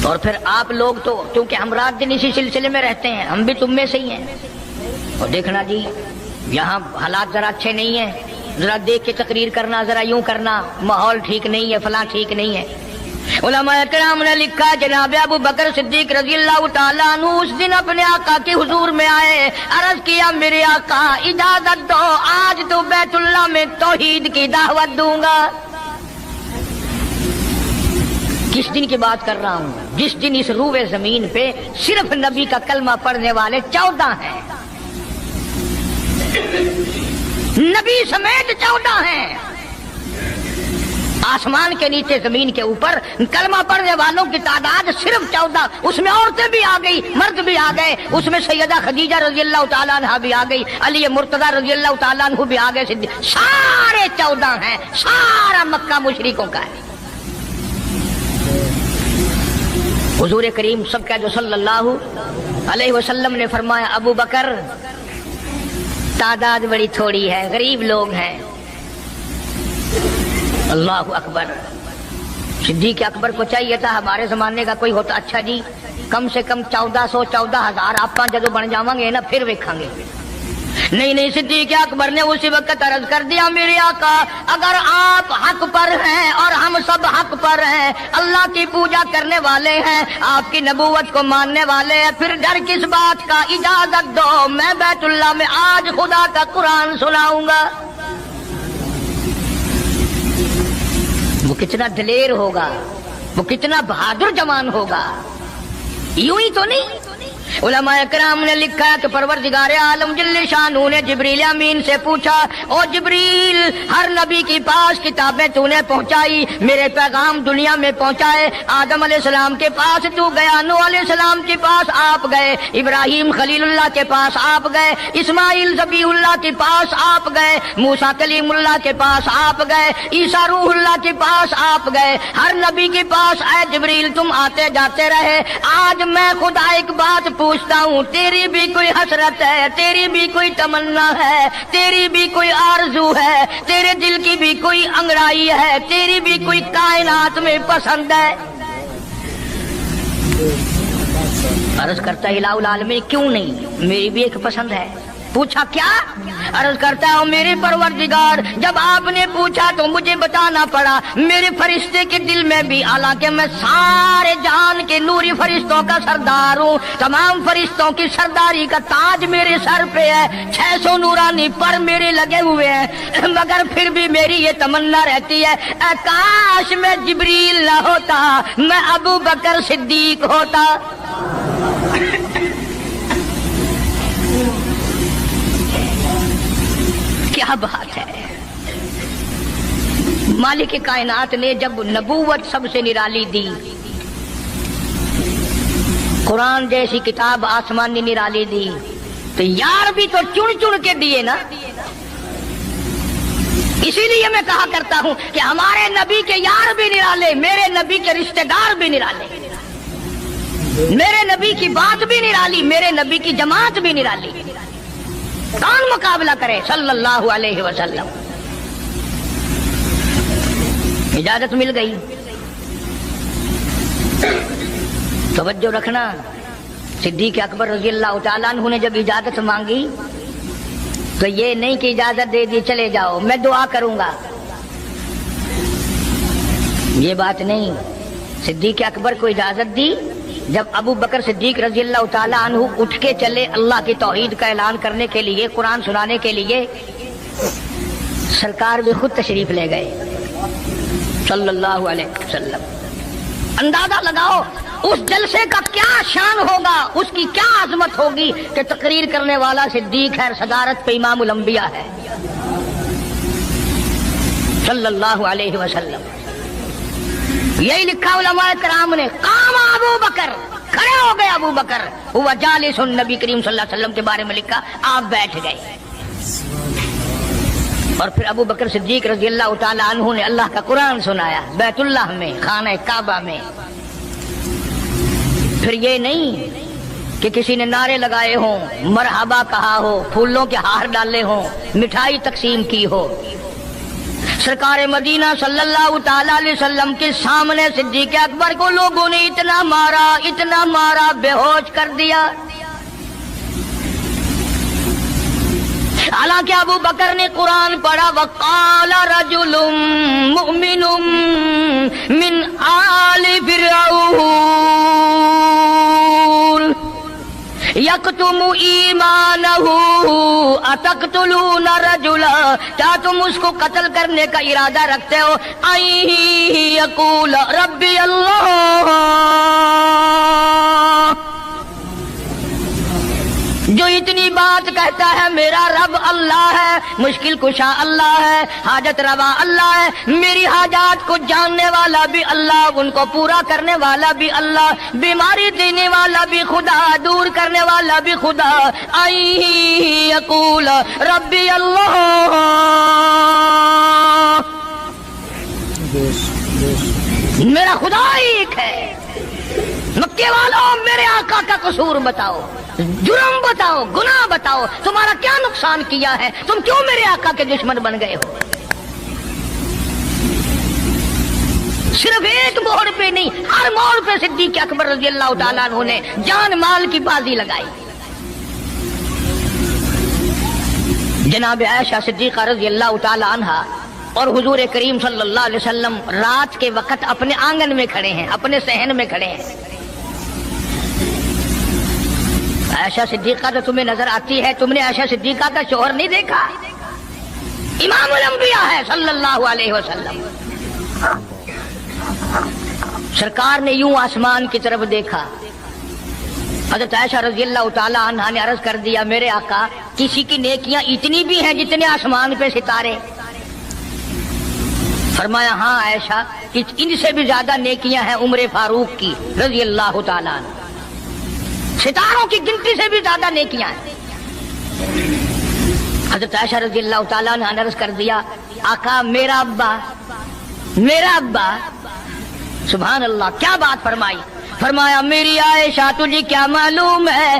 اور پھر آپ لوگ تو کیونکہ ہم رات دن اسی سلسلے میں رہتے ہیں، ہم بھی تم میں سے ہی ہیں. اور دیکھنا جی یہاں حالات ذرا اچھے نہیں ہیں، ذرا دیکھ کے تقریر کرنا، ذرا یوں کرنا، ماحول ٹھیک نہیں ہے، فلاں ٹھیک نہیں ہے. علماء کرام نے لکھا جناب ابو بکر صدیق رضی اللہ تعالیٰ عنہ اس دن اپنے آقا کے حضور میں آئے، عرض کیا میرے آقا اجازت دو، آج تو بیت اللہ میں توحید کی دعوت دوں گا. کس دن کی بات کر رہا ہوں؟ جس دن اس روئے زمین پہ صرف نبی کا کلمہ پڑھنے والے 14 ہیں، نبی سمیت 14 ہیں. آسمان کے نیچے زمین کے اوپر کلمہ پڑھنے والوں کی تعداد صرف 14، اس میں عورتیں بھی آ گئی، مرد بھی آ گئے، اس میں سیدہ خدیجہ رضی اللہ تعالیٰ عنہ بھی آ گئی، علی مرتضیٰ رضی اللہ تعالیٰ عنہ بھی آ گئے، سارے 14 ہیں. سارا مکہ مشرکوں کا ہے. حضور کریم سب کا جو صلی اللہ علیہ وسلم نے فرمایا ابو بکر تعداد بڑی تھوڑی ہے، غریب لوگ ہیں. اللہ اکبر. صدیق اکبر کو چاہیے تھا ہمارے زمانے کا کوئی ہوتا اچھا جی کم سے کم 1400-14,000 آپ جدو بن جاؤں گے نا پھر ویکھاں گے. نہیں صدیق اکبر نے اسی وقت عرض کر دیا میرے آقا اگر آپ حق پر ہیں اور ہم سب حق پر ہیں، اللہ کی پوجا کرنے والے ہیں، آپ کی نبوت کو ماننے والے ہیں، پھر ڈر کس بات کا؟ اجازت دو میں بیت اللہ میں آج خدا کا قرآن سناؤں گا. وہ کتنا دلیر ہوگا، وہ کتنا بہادر جوان ہوگا. یوں ہی تو نہیں. علماء کرام نے لکھا کہ پروردگار عالم جل شانہ نے جبریل امین سے پوچھا او جبریل ہر نبی کے پاس کتابیں تو نے پہنچائی، میرے پیغام دنیا میں پہنچائے. آدم علیہ السلام کے پاس تو گیا، نوح علیہ السلام کے پاس آپ گئے، ابراہیم خلیل اللہ کے پاس آپ گئے، اسماعیل ذبیح اللہ کے پاس آپ گئے، موسیٰ کلیم اللہ کے پاس آپ گئے، عیسیٰ روح اللہ کے پاس آپ گئے. ہر نبی کے پاس اے جبریل تم آتے جاتے رہے. آج میں خدا ایک بات پوچھتا ہوں، تیری بھی کوئی حسرت ہے، تیری بھی کوئی تمنا ہے، تیری بھی کوئی آرزو ہے، تیرے دل کی بھی کوئی انگڑائی ہے، تیری بھی کوئی کائنات میں پسند ہے؟ عرض کرتا ہے الہ العالمین کیوں نہیں، میری بھی ایک پسند ہے۔ پوچھا کیا؟ عرض کرتا ہے میرے پروردگار جب آپ نے پوچھا تو مجھے بتانا پڑا، میرے فرشتے کے دل میں بھی، حالانکہ میں سارے جہان کے نوری فرشتوں کا سردار ہوں، تمام فرشتوں کی سرداری کا تاج میرے سر پہ ہے، 600 نورانی پر میرے لگے ہوئے ہیں، مگر پھر بھی میری یہ تمنا رہتی ہے اے کاش میں جبریل نہ ہوتا، میں ابو بکر صدیق ہوتا۔ کیا بات ہے! مالک کائنات نے جب نبوت سب سے نرالی دی، قرآن جیسی کتاب آسمانی نرالی دی، تو یار بھی تو چن چن کے دیے نا۔ اسی لیے میں کہا کرتا ہوں کہ ہمارے نبی کے یار بھی نرالے، میرے نبی کے رشتہ دار بھی نرالے، میرے نبی کی بات بھی نرالی، میرے نبی کی جماعت بھی نرالی۔ کون مقابلہ کرے صلی اللہ علیہ وسلم؟ اجازت مل گئی، توجہ رکھنا۔ صدیق اکبر رضی اللہ تعالیٰ عنہ نے جب اجازت مانگی تو یہ نہیں کہ اجازت دے دی چلے جاؤ میں دعا کروں گا، یہ بات نہیں۔ صدیق اکبر کو اجازت دی، جب ابو بکر صدیق رضی اللہ تعالیٰ عنہ اٹھ کے چلے اللہ کی توحید کا اعلان کرنے کے لیے، قرآن سنانے کے لیے، سرکار بھی خود تشریف لے گئے صلی اللہ علیہ وسلم۔ اندازہ لگاؤ اس جلسے کا کیا شان ہوگا، اس کی کیا عظمت ہوگی کہ تقریر کرنے والا صدیق ہے، صدارت پہ امام الانبیاء ہے صلی اللہ علیہ وسلم۔ یہی لکھا علماء کرام نے، قام ابو بکر، کھڑے ہو گئے ابو بکر، ہوا جالس، نبی کریم صلی اللہ علیہ وسلم کے بارے میں لکھا آپ بیٹھ گئے۔ اور پھر ابو بکر صدیق رضی اللہ تعالی عنہ نے اللہ کا قرآن سنایا بیت اللہ میں، خانہ کعبہ میں۔ پھر یہ نہیں کہ کسی نے نعرے لگائے ہوں، مرحبا کہا ہو، پھولوں کے ہار ڈالے ہوں، مٹھائی تقسیم کی ہو۔ سرکار مدینہ صلی اللہ تعالی علیہ وسلم کے سامنے صدیق اکبر کو لوگوں نے اتنا مارا، بے ہوش کر دیا۔ حالانکہ ابو بکر نے قرآن پڑھا، وقال رجل مؤمن من آل فرعون یکتم ایمانہ اتقتلون رجلا، کیا تم اس کو قتل کرنے کا ارادہ رکھتے ہو؟ ان یقول ربی اللہ، جو اتنی بات کہتا ہے میرا رب اللہ ہے، مشکل کشا اللہ ہے، حاجت روا اللہ ہے، میری حاجات کو جاننے والا بھی اللہ، ان کو پورا کرنے والا بھی اللہ، بیماری دینے والا بھی خدا، دور کرنے والا بھی خدا۔ ان یقول ربی اللہ، میرا خدا ایک ہے۔ مکے والوں میرے آقا کا قصور بتاؤ، جرم بتاؤ، گناہ بتاؤ، تمہارا کیا نقصان کیا ہے، تم کیوں میرے آقا کے دشمن بن گئے ہو؟ صرف ایک موڑ پہ نہیں، ہر موڑ پہ صدیق اکبر رضی اللہ تعالیٰ عنہ نے جان مال کی بازی لگائی۔ جناب عائشہ صدیقہ رضی اللہ تعالیٰ عنہا اور حضور کریم صلی اللہ علیہ وسلم رات کے وقت اپنے آنگن میں کھڑے ہیں، اپنے صحن میں کھڑے ہیں۔ عائشہ صدیقہ تو تمہیں نظر آتی ہے، تم نے عائشہ صدیقہ کا شوہر نہیں دیکھا؟ امام الانبیاء ہے صلی اللہ علیہ وسلم۔ سرکار نے یوں آسمان کی طرف دیکھا، حضرت عائشہ رضی اللہ تعالی عنہا نے عرض کر دیا میرے آقا کسی کی نیکیاں اتنی بھی ہیں جتنے آسمان پہ ستارے؟ فرمایا ہاں عائشہ، ان سے بھی زیادہ نیکیاں ہیں عمر فاروق کی رضی اللہ تعالیٰ عنہ، ستاروں کی گنتی سے بھی زیادہ نیکیاں ہیں۔ حضرت عائشہ رضی اللہ تعالیٰ عنہ نے عرض کر دیا آقا میرا ابا، سبحان اللہ کیا بات فرمائی، فرمایا میری عائشہ تجھے کیا معلوم ہے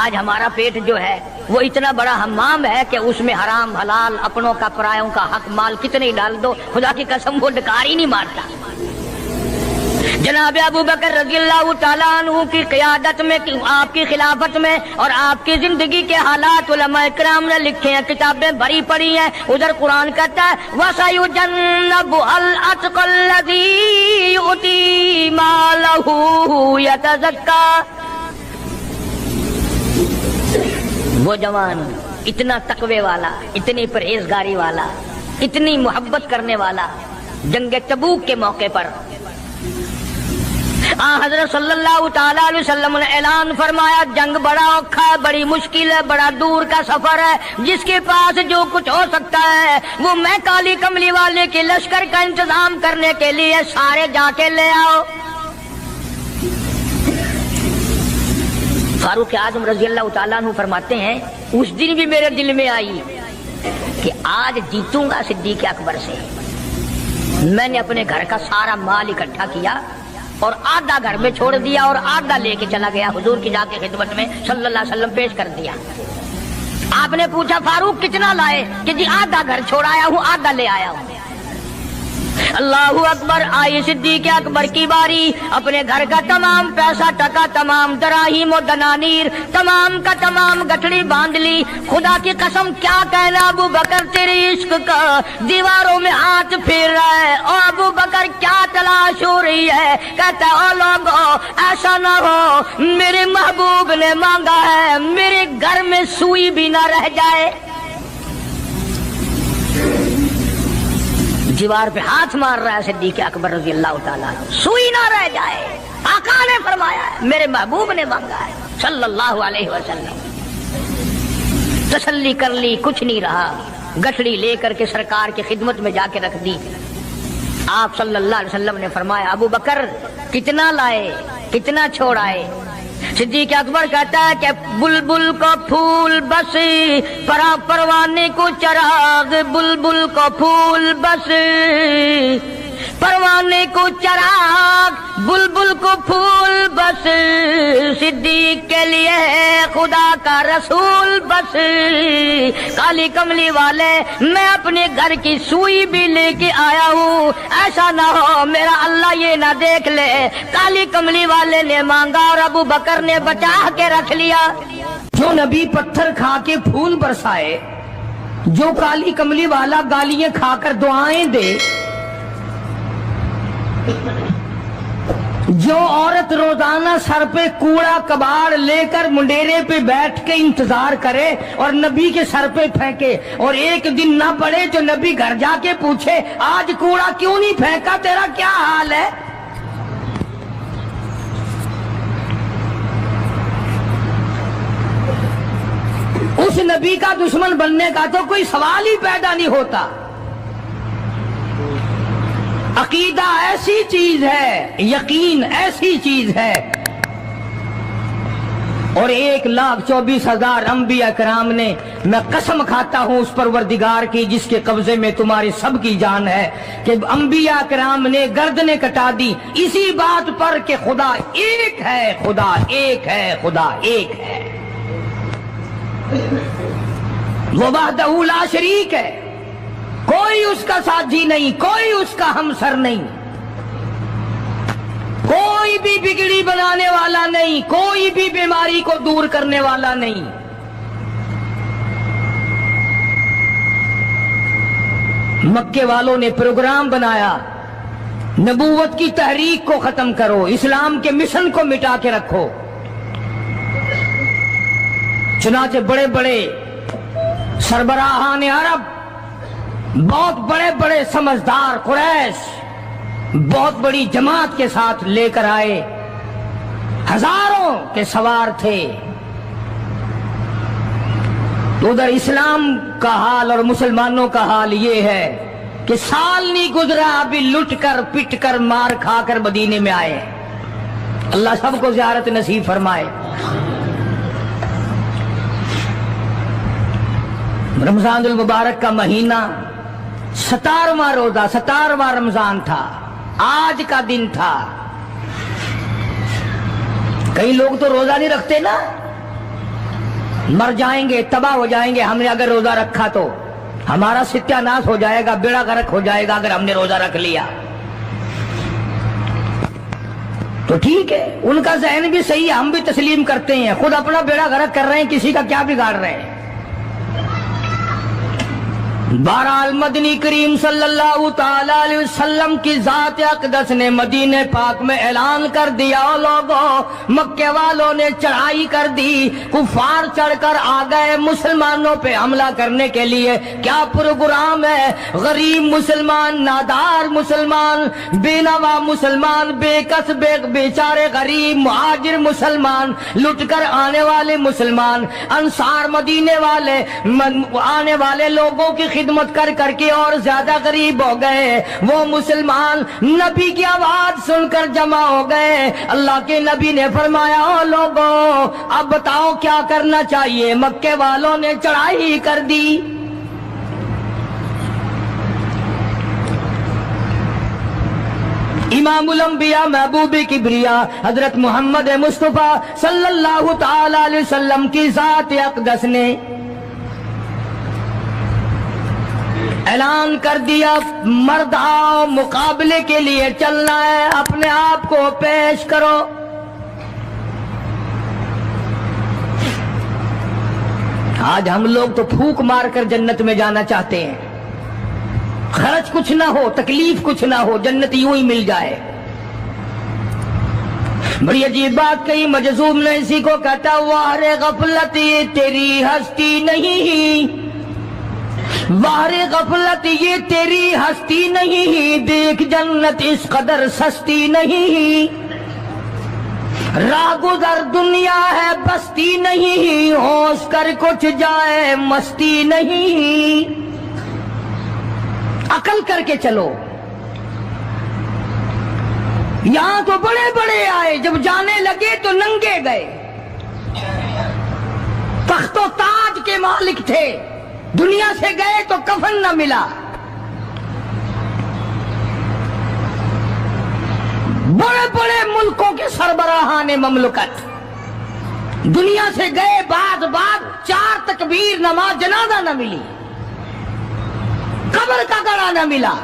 آج ہمارا پیٹ جو ہے وہ اتنا بڑا حمام ہے کہ اس میں حرام حلال اپنوں کا پرایوں کا حق مال کتنے ڈال دو، خدا کی قسم وہ ڈکار ہی نہیں مارتا۔ جناب ابو بکر رضی اللہ تعالیٰ عنہ کی قیادت میں، آپ کی خلافت میں اور آپ کی زندگی کے حالات علماء کرام نے لکھے ہیں، کتابیں بھری پڑی ہیں۔ ادھر قرآن کہتا ہے وَسَيُجَنَّبُهَا الْأَتْقَى الَّذِي يُؤْتِي مَالَهُ يَتَزَكَّىٰ۔ وہ جوان اتنا تقوی والا، اتنی پرہیزگاری والا، اتنی محبت کرنے والا، جنگ تبوک کے موقع پر حضرت صلی اللہ تعالیٰ علیہ وسلم نے اعلان فرمایا جنگ بڑا اوکھا ہے، بڑی مشکل ہے، بڑا دور کا سفر ہے، جس کے پاس جو کچھ ہو سکتا ہے وہ میں کالی کملی والے کے لشکر کا انتظام کرنے کے لیے سارے جا کے لے آؤ۔ فاروق اعظم رضی اللہ تعالیٰ عنہ فرماتے ہیں اس دن بھی میرے دل میں آئی کہ آج جیتوں گا صدیق اکبر سے۔ میں نے اپنے گھر کا سارا مال اکٹھا کیا اور آدھا گھر میں چھوڑ دیا اور آدھا لے کے چلا گیا، حضور کی جا کے خدمت میں صلی اللہ علیہ وسلم پیش کر دیا۔ آپ نے پوچھا فاروق کتنا لائے؟ کہ جی آدھا گھر چھوڑایا ہوں، آدھا لے آیا ہوں۔ اللہ اکبر، آئی صدیق اکبر کی باری، اپنے گھر کا تمام پیسہ ٹکا، تمام دراہیم و دنانیر، تمام کا تمام گٹھڑی باندھ لی۔ خدا کی قسم کیا کہنا ابو بکر تیری عشق کا دیواروں میں ہاتھ پھیر رہا ہے۔ او ابو بکر کیا تلاش ہو رہی ہے؟ کہتا ہے او لوگو ایسا نہ ہو میرے محبوب نے مانگا ہے میرے گھر میں سوئی بھی نہ رہ جائے۔ دیوار پہ ہاتھ مار رہا ہے صدیق اکبر رضی اللہ تعالیٰ عنہ، سوئی نہ رہ جائے۔ آقا نے فرمایا ہے، میرے محبوب نے مانگا ہے صلی اللہ علیہ وسلم۔ تسلی کر لی، کچھ نہیں رہا، گٹھڑی لے کر کے سرکار کی خدمت میں جا کے رکھ دی۔ آپ صلی اللہ علیہ وسلم نے فرمایا ابو بکر کتنا لائے، کتنا چھوڑائے؟ صدیق اکبر کہتا ہے کہ بلبل کو پھول بس پروانے کو چراغ، بلبل کو پھول بس پروانے کو چراغ، بلبل کو پھول بس صدیق کے لیے خدا کا رسول بس۔ کالی کملی والے میں اپنے گھر کی سوئی بھی لے کے آیا ہوں، ایسا نہ ہو میرا اللہ یہ نہ دیکھ لے کالی کملی والے نے مانگا اور ابو بکر نے بچا کے رکھ لیا۔ جو نبی پتھر کھا کے پھول برسائے، جو کالی کملی والا گالیاں کھا کر دعائیں دے، جو عورت روزانہ سر پہ کوڑا کباڑ لے کر منڈیرے پہ بیٹھ کے انتظار کرے اور نبی کے سر پہ پھینکے، اور ایک دن نہ پڑے جو نبی گھر جا کے پوچھے آج کوڑا کیوں نہیں پھینکا، تیرا کیا حال ہے؟ اس نبی کا دشمن بننے کا تو کوئی سوال ہی پیدا نہیں ہوتا۔ عقیدہ ایسی چیز ہے، یقین ایسی چیز ہے، اور 1,24,000 انبیاء کرام نے، میں قسم کھاتا ہوں اس پروردگار کی جس کے قبضے میں تمہاری سب کی جان ہے، کہ انبیاء کرام نے گردنیں کٹا دی اسی بات پر کہ خدا ایک ہے، خدا ایک ہے، خدا ایک ہے، وہ وحدہ لا شریک ہے، کوئی اس کا ساتھی نہیں، کوئی اس کا ہمسر نہیں، کوئی بھی بگڑی بنانے والا نہیں، کوئی بھی بیماری کو دور کرنے والا نہیں۔ مکے والوں نے پروگرام بنایا نبوت کی تحریک کو ختم کرو، اسلام کے مشن کو مٹا کے رکھو۔ چنانچہ بڑے بڑے سربراہان عرب، بہت بڑے بڑے سمجھدار قریش بہت بڑی جماعت کے ساتھ لے کر آئے، ہزاروں کے سوار تھے۔ ادھر اسلام کا حال اور مسلمانوں کا حال یہ ہے کہ سال نہیں گزرا ابھی لٹ کر پٹ کر مار کھا کر مدینے میں آئے۔ اللہ سب کو زیارت نصیب فرمائے۔ رمضان المبارک کا مہینہ 17واں روزہ، 17واں رمضان تھا، آج کا دن تھا۔ کئی لوگ تو روزہ نہیں رکھتے نا، مر جائیں گے, تباہ ہو جائیں گے. ہم نے اگر روزہ رکھا تو ہمارا ستیہ ناش ہو جائے گا, بیڑا غرق ہو جائے گا اگر ہم نے روزہ رکھ لیا. تو ٹھیک ہے, ان کا ذہن بھی صحیح ہے, ہم بھی تسلیم کرتے ہیں. خود اپنا بیڑا غرق کر رہے ہیں, کسی کا کیا بگاڑ رہے ہیں. بہرحال مدنی کریم صلی اللہ تعالی علیہ وسلم کی ذات اقدس نے مدینہ پاک میں اعلان کر دیا, لوگوں مکے والوں نے چڑھائی کر دی, کفار چڑھ کر آ گئے مسلمانوں پہ حملہ کرنے کے لیے. کیا پروگرام ہے؟ غریب مسلمان, نادار مسلمان, بے نوا مسلمان, بے کس بیچارے غریب مہاجر مسلمان, لٹ کر آنے والے مسلمان, انصار مدینے والے آنے والے لوگوں کی خدمت کر کر کے اور زیادہ غریب ہو گئے. وہ مسلمان نبی کی آواز سن کر جمع ہو گئے. اللہ کے نبی نے فرمایا, او لوگوں اب بتاؤ کیا کرنا چاہیے. مکے والوں نے چڑھائی کر دی. امام الانبیاء محبوب کبریا حضرت محمد مصطفیٰ صلی اللہ تعالی علیہ وسلم کی ذات اقدس نے اعلان کر دیا, مرد آؤ مقابلے کے لیے چلنا ہے, اپنے آپ کو پیش کرو. آج ہم لوگ تو پھونک مار کر جنت میں جانا چاہتے ہیں, خرچ کچھ نہ ہو, تکلیف کچھ نہ ہو, جنت یوں ہی مل جائے. بڑی عجیب بات کہی مجذوب نے اسی کو کہتا, واہ غفلت یہ تیری ہستی نہیں, واہ غفلت یہ تیری ہستی نہیں, دیکھ جنت اس قدر سستی نہیں, راہ گزر دنیا ہے بستی نہیں, ہوش کر کچھ جائے مستی نہیں. عقل کر کے چلو. یہاں تو بڑے بڑے آئے, جب جانے لگے تو ننگے گئے. تخت و تاج کے مالک تھے, دنیا سے گئے تو کفن نہ ملا. بڑے بڑے ملکوں کے سربراہان مملکت دنیا سے گئے, بعد 4 تکبیر نماز جنازہ نہ ملی, قبر کا گڑا نہ ملا.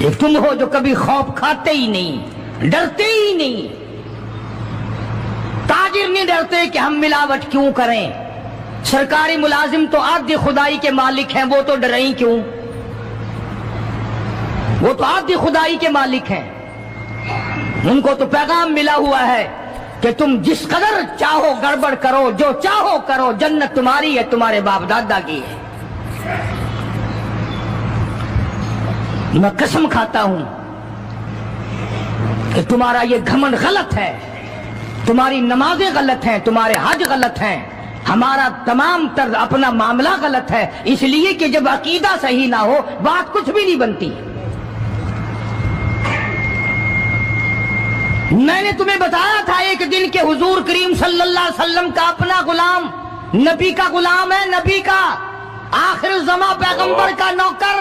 ایک تم ہو جو کبھی خوف کھاتے ہی نہیں, ڈرتے ہی نہیں. تاجر نہیں ڈرتے کہ ہم ملاوٹ کیوں کریں, سرکاری ملازم تو آدھی خدائی کے مالک ہیں, وہ تو ڈریں ہی کیوں, وہ تو آدھی خدائی کے مالک ہیں. ان کو تو پیغام ملا ہوا ہے کہ تم جس قدر چاہو گڑبڑ کرو, جو چاہو کرو, جنت تمہاری ہے, تمہارے باپ دادا کی ہے. میں قسم کھاتا ہوں کہ تمہارا یہ گھمنڈ غلط ہے, تمہاری نمازیں غلط ہیں, تمہارے حج غلط ہیں, ہمارا تمام طرز اپنا معاملہ غلط ہے. اس لیے کہ جب عقیدہ صحیح نہ ہو بات کچھ بھی نہیں بنتی. میں نے تمہیں بتایا تھا ایک دن کہ حضور کریم صلی اللہ علیہ وسلم کا اپنا غلام, نبی کا غلام ہے, نبی کا آخر الزمان پیغمبر کا نوکر.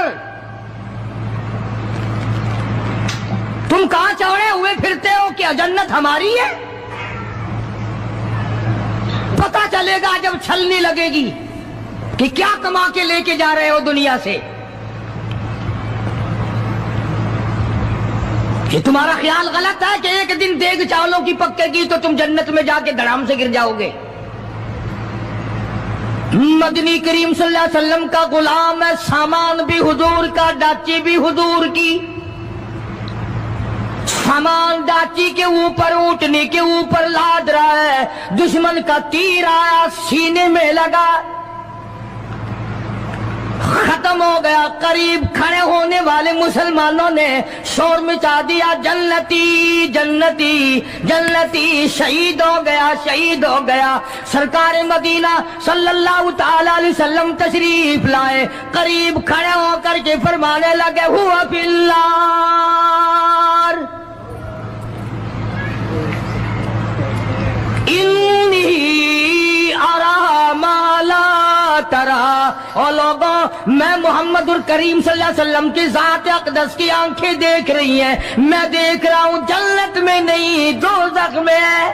تم کہاں چوڑے ہوئے پھرتے ہو کہ جنت ہماری ہے؟ پتا چلے گا جب چھلنی لگے گی کہ کیا کما کے لے کے جا رہے ہو دنیا سے. یہ تمہارا خیال غلط ہے کہ ایک دن دیگ چاولوں کی پکے گی تو تم جنت میں جا کے دھڑام سے گر جاؤ گے. مدنی کریم صلی اللہ علیہ وسلم کا غلام ہے, سامان بھی حضور کا, ڈاچی بھی حضور کی. سامان ڈاچی کے اوپر, اونٹنے کے اوپر لاد رہا ہے, دشمن کا تیر آیا, سینے میں لگا, ختم ہو گیا. قریب کھڑے ہونے والے مسلمانوں نے شور مچا دیا, جنتی جنتی جنتی, شہید ہو گیا, شہید ہو گیا. سرکار مدینہ صلی اللہ تعالی علیہ وسلم تشریف لائے, قریب کھڑے ہو کر کے فرمانے لگے, ہوا فی النار انی ارا ما لا ترا. اور لوگوں میں محمد الکریم صلی اللہ علیہ وسلم کی ذات اقدس کی آنکھیں دیکھ رہی ہیں, میں دیکھ رہا ہوں جنت میں نہیں دوزخ میں ہے.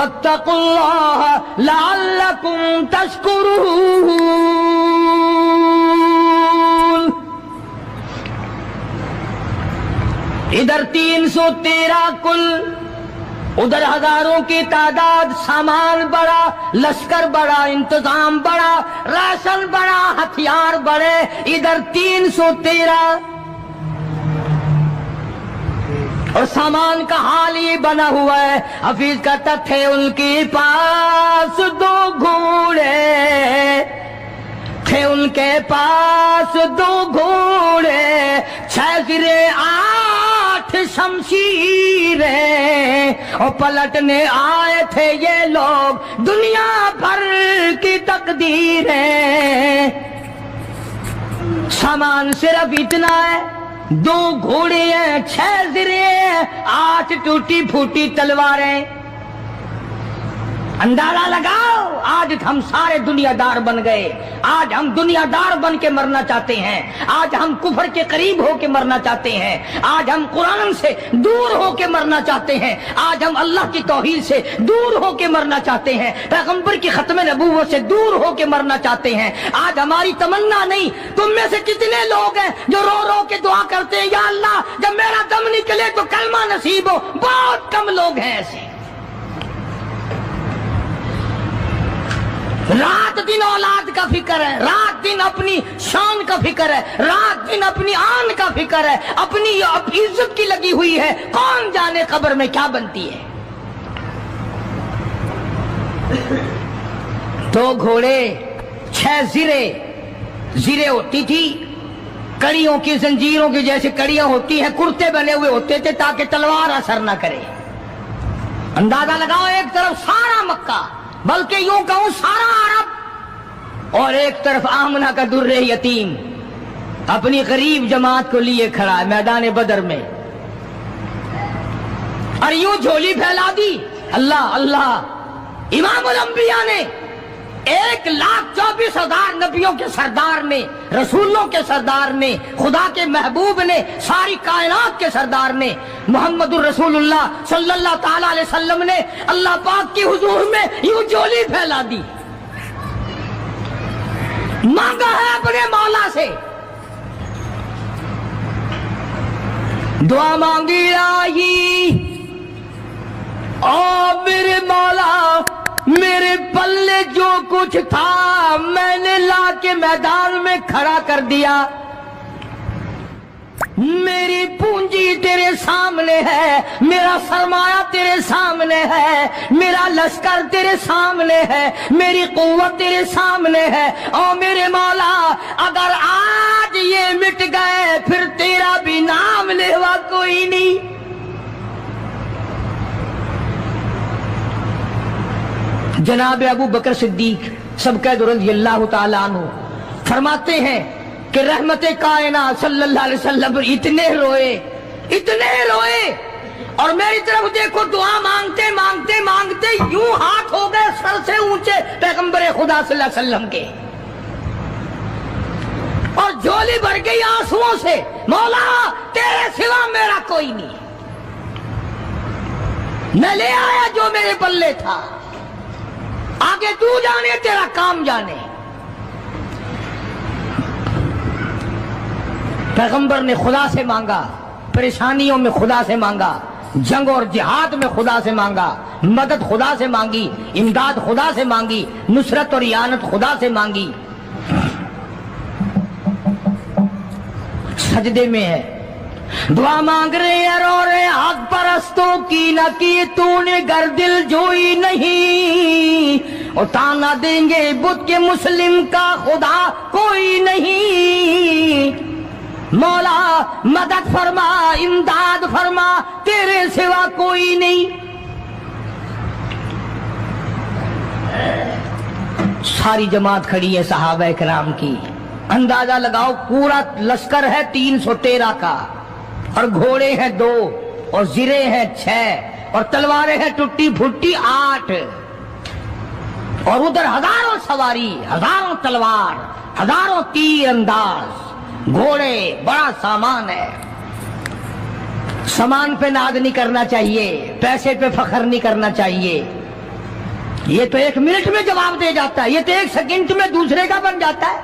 فاتقوا اللہ لعلکم تشکرون۔ ادھر 313 کل، ادھر ہزاروں کی تعداد، سامان بڑا، لشکر بڑا، انتظام بڑا، راشن بڑا، ہتھیار بڑے، ادھر 313 اور سامان کا حال یہ بنا ہوا ہے۔ حفیظ کہتا تھے ان کے پاس 2 گھوڑے، تھے ان کے پاس 2 گھوڑے، 6 زرے 8 شمشیریں، اور پلٹنے آئے تھے یہ لوگ دنیا بھر کی تقدیریں۔ سامان صرف اتنا ہے، 2 گھوڑے ہیں، 6 زرے ہیں، 8 ٹوٹی پھوٹی تلواریں۔ اندازہ لگاؤ، آج ہم سارے دنیا دار بن گئے، آج ہم دنیا دار بن کے مرنا چاہتے ہیں، آج ہم کفر کے قریب ہو کے مرنا چاہتے ہیں، آج ہم قرآن سے دور ہو کے مرنا چاہتے ہیں، آج ہم اللہ کی توحید سے دور ہو کے مرنا چاہتے ہیں، پیغمبر کی ختم نبوت سے دور ہو کے مرنا چاہتے ہیں۔ آج ہماری تمنا نہیں، تم میں سے کتنے لوگ ہیں جو رو رو کے دعا کرتے ہیں یا اللہ جب میرا دم نکلے تو کلمہ نصیب ہو؟ بہت کم لوگ ہیں ایسے۔ رات دن اولاد کا فکر ہے، رات دن اپنی شان کا فکر ہے، رات دن اپنی آن کا فکر ہے، اپنی عزت کی لگی ہوئی ہے، کون جانے قبر میں کیا بنتی ہے۔ 2 گھوڑے، 6 زرے، زرے ہوتی تھی کڑیوں کی، زنجیروں کی جیسے کڑیاں ہوتی ہیں، کرتے بنے ہوئے ہوتے تھے تاکہ تلوار اثر نہ کرے۔ اندازہ لگاؤ، ایک طرف سارا مکہ، بلکہ یوں کہوں سارا عرب، اور ایک طرف آمنہ کا در یتیم اپنی غریب جماعت کو لیے کھڑا ہے میدان بدر میں، اور یوں جھولی پھیلا دی۔ اللہ اللہ، امام الانبیاء نے 1,24,000 نبیوں کے سردار نے، رسولوں کے سردار نے، خدا کے محبوب نے، ساری کائنات کے سردار نے، محمد الرسول اللہ صلی اللہ تعالی علیہ وسلم نے اللہ پاک کی حضور میں یوں جھولی پھیلا دی، مانگا ہے اپنے مولا سے، دعا مانگی آئی، او میرے مولا میرے پلے جو کچھ تھا میں نے لا کے میدان میں کھڑا کر دیا، میری پونجی تیرے سامنے ہے، میرا سرمایہ تیرے سامنے ہے، میرا لشکر تیرے سامنے ہے، میری قوت تیرے سامنے ہے، او میرے مولا اگر آج یہ مٹ گئے پھر تیرا بھی نام لیوا کوئی نہیں۔ جناب ابو بکر صدیق سبقت رضی اللہ تعالیٰ عنہ فرماتے ہیں کہ رحمت کائنات صلی اللہ علیہ وسلم اتنے روئے اور میری طرف دیکھو، دعا مانگتے مانگتے مانگتے یوں ہاتھ ہو گئے سر سے اونچے پیغمبر خدا صلی اللہ علیہ وسلم کے، اور جھولی بھر گئی آنسوؤں سے، مولا تیرے سوا میرا کوئی نہیں، میں لے آیا جو میرے پلے تھا، آگے تو جانے تیرا کام جانے۔ پیغمبر نے خدا سے مانگا، پریشانیوں میں خدا سے مانگا، جنگ اور جہاد میں خدا سے مانگا، مدد خدا سے مانگی، امداد خدا سے مانگی، نصرت اور اعانت خدا سے مانگی۔ سجدے میں ہے، دعا مانگ رہے ہیں، رو رہے ہیں، حق پرستوں کی نہ کی تو نے گر دل جوئی نہیں، اور تانا دیں گے بت کے مسلم کا خدا کوئی نہیں، مولا مدد فرما امداد فرما تیرے سوا کوئی نہیں۔ ساری جماعت کھڑی ہے صحابہ کرام کی، اندازہ لگاؤ پورا لشکر ہے 313 کا، اور گھوڑے ہیں 2 اور زرے ہیں 6 اور تلواریں ہیں ٹوٹی پھوٹی 8، اور ادھر ہزاروں سواری، ہزاروں تلوار، ہزاروں تیر انداز، گھوڑے، بڑا سامان ہے۔ سامان پہ ناز نہیں کرنا چاہیے، پیسے پہ فخر نہیں کرنا چاہیے، یہ تو 1 منٹ میں جواب دے جاتا ہے، یہ تو 1 سیکنڈ میں دوسرے کا بن جاتا ہے۔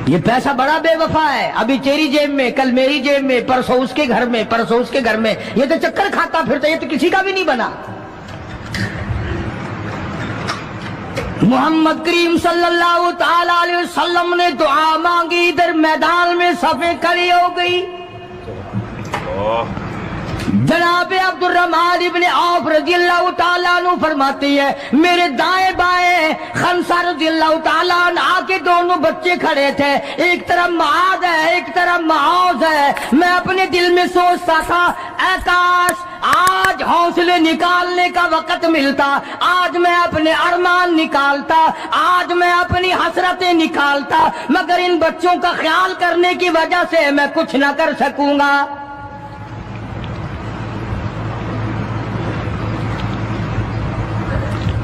یہ پیسہ بڑا بے وفا ہے، ابھی تیری جیب میں، کل میری جیب میں، پرسوں اس کے گھر میں، پرسوں اس کے گھر میں، یہ تو چکر کھاتا پھرتا، یہ تو کسی کا بھی نہیں بنا۔ محمد کریم صلی اللہ تعالی علیہ وسلم نے دعا مانگی، ادھر میدان میں صفیں کھڑی ہو گئی۔ جناب عبد الرحمن ابن عوف رضی اللہ تعالیٰ عنہ فرماتی ہے میرے دائیں بائیں خنسہ رضی اللہ تعالیٰ عنہ کے دونوں بچے کھڑے تھے، ایک طرف معاذ ہے ایک طرف معوذ ہے۔ میں اپنے دل میں سوچتا تھا اے کاش آج حوصلے نکالنے کا وقت ملتا، آج میں اپنے ارمان نکالتا، آج میں اپنی حسرتیں نکالتا، مگر ان بچوں کا خیال کرنے کی وجہ سے میں کچھ نہ کر سکوں گا۔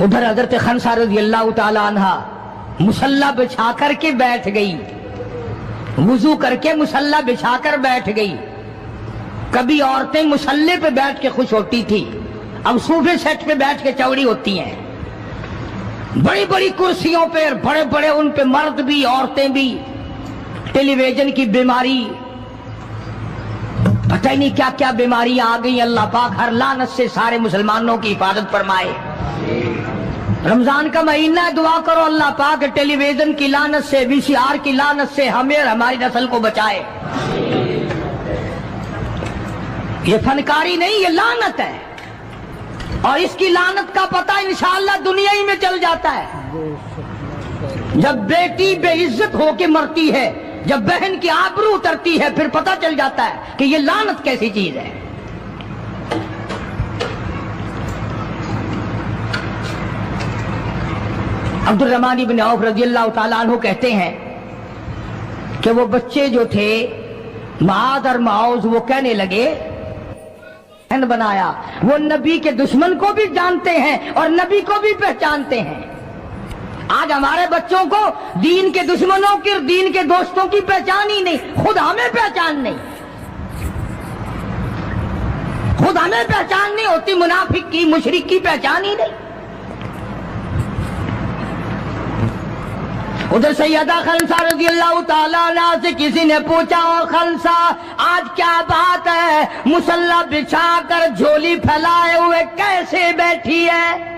ادھر حضرت خنسہ رضی اللہ تعالی عنہ مصلی بچھا کر کے بیٹھ گئی، وضو کر کے مصلی بچھا کر بیٹھ گئی۔ کبھی عورتیں مصلی پہ بیٹھ کے خوش ہوتی تھی، اب صوفے سیٹ پہ بیٹھ کے چوڑی ہوتی ہیں، بڑی بڑی کرسیوں پہ، بڑے بڑے ان پہ مرد بھی عورتیں بھی۔ ٹیلی ویژن کی بیماری، پتہ ہی نہیں کیا کیا بیماریاں آ گئی۔ اللہ پاک ہر لعنت سے سارے مسلمانوں کی حفاظت فرمائے۔ رمضان کا مہینہ ہے، دعا کرو اللہ پاک ٹیلی ویژن کی لعنت سے، وی سی آر کی لعنت سے ہمیں اور ہماری نسل کو بچائے۔ یہ فنکاری نہیں، یہ لعنت ہے، اور اس کی لعنت کا پتہ انشاءاللہ دنیا ہی میں چل جاتا ہے۔ جب بیٹی بے عزت ہو کے مرتی ہے، جب بہن کی آبرو اترتی ہے، پھر پتہ چل جاتا ہے کہ یہ لعنت کیسی چیز ہے۔ عبد الرحمن بن عوف رضی اللہ تعالیٰ عنہ کہتے ہیں کہ وہ بچے جو تھے معاذ اور معوذ، وہ کہنے لگے بنایا، وہ نبی کے دشمن کو بھی جانتے ہیں اور نبی کو بھی پہچانتے ہیں۔ آج ہمارے بچوں کو دین کے دشمنوں کی اور دین کے دوستوں کی پہچان ہی نہیں، خود ہمیں پہچان نہیں، خود ہمیں پہچان نہیں ہوتی، منافق کی مشرک کی پہچان ہی نہیں۔ ادھر سیدہ خنسہ رضی اللہ تعالیٰ عنہ سے کسی نے پوچھا او خنسہ آج کیا بات ہے، مصلی بچھا کر جھولی پھیلائے ہوئے کیسے بیٹھی ہے؟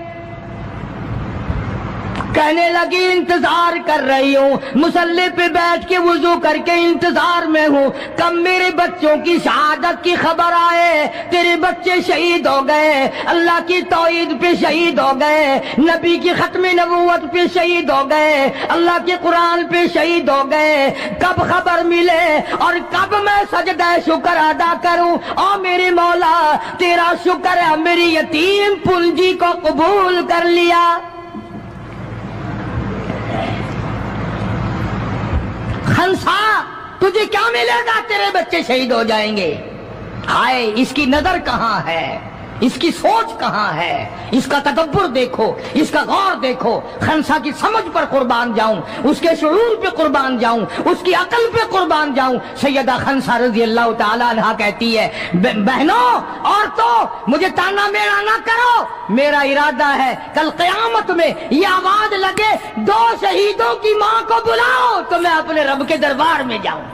کہنے لگی انتظار کر رہی ہوں، مصلی پہ بیٹھ کے وضو کر کے انتظار میں ہوں، کب میرے بچوں کی شہادت کی خبر آئے، تیرے بچے شہید ہو گئے، اللہ کی توحید پہ شہید ہو گئے، نبی کی ختم نبوت پہ شہید ہو گئے، اللہ کے قرآن پہ شہید ہو گئے، کب خبر ملے اور کب میں سجدہ شکر ادا کروں؟ او میرے مولا تیرا شکر ہے میری یتیم پنجی کو قبول کر لیا۔ خنسا تجھے کیا ملے گا، تیرے بچے شہید ہو جائیں گے۔ ہائے اس کی نظر کہاں ہے، اس کی سوچ کہاں ہے، اس کا تدبر دیکھو، اس کا غور دیکھو۔ خنسا کی سمجھ پر قربان جاؤں، اس کے شعور پہ قربان جاؤں، اس کی عقل پہ قربان جاؤں۔ سیدہ خنسا رضی اللہ تعالیٰ عنہ کہتی ہے بہنوں عورتوں مجھے تانا میرا نہ کرو، میرا ارادہ ہے کل قیامت میں یہ آواز لگے 2 شہیدوں کی ماں کو بلاؤ تو میں اپنے رب کے دربار میں جاؤں۔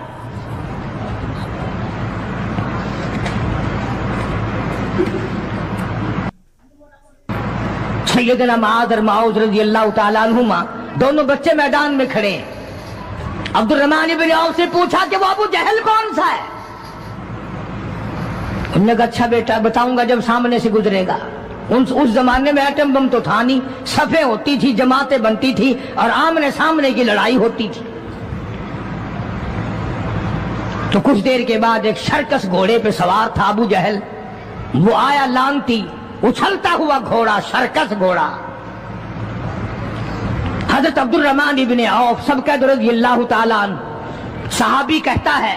سیدنا معاذ اور معوذ رضی اللہ تعالیٰ عنہما دونوں بچے میدان میں کھڑے ہیں۔ عبد الرحمن بن عوف سے پوچھا کہ وہ ابو جہل کون سا ہے؟ انہوں نے کہا اچھا بیٹا بتاؤں گا جب سامنے سے گزرے گا۔ اس زمانے میں ایٹم بم تو تھا نہیں، صفیں ہوتی تھی، جماعتیں بنتی تھی اور آمنے سامنے کی لڑائی ہوتی تھی۔ تو کچھ دیر کے بعد ایک شرکس گھوڑے پہ سوار تھا ابو جہل، وہ آیا لانتی اچھلتا ہوا گھوڑا، شرکس گھوڑا۔ حضرت عبد الرحمن ابن عوف سب قید رضی اللہ تعالیٰ عنہ صحابی کہتا ہے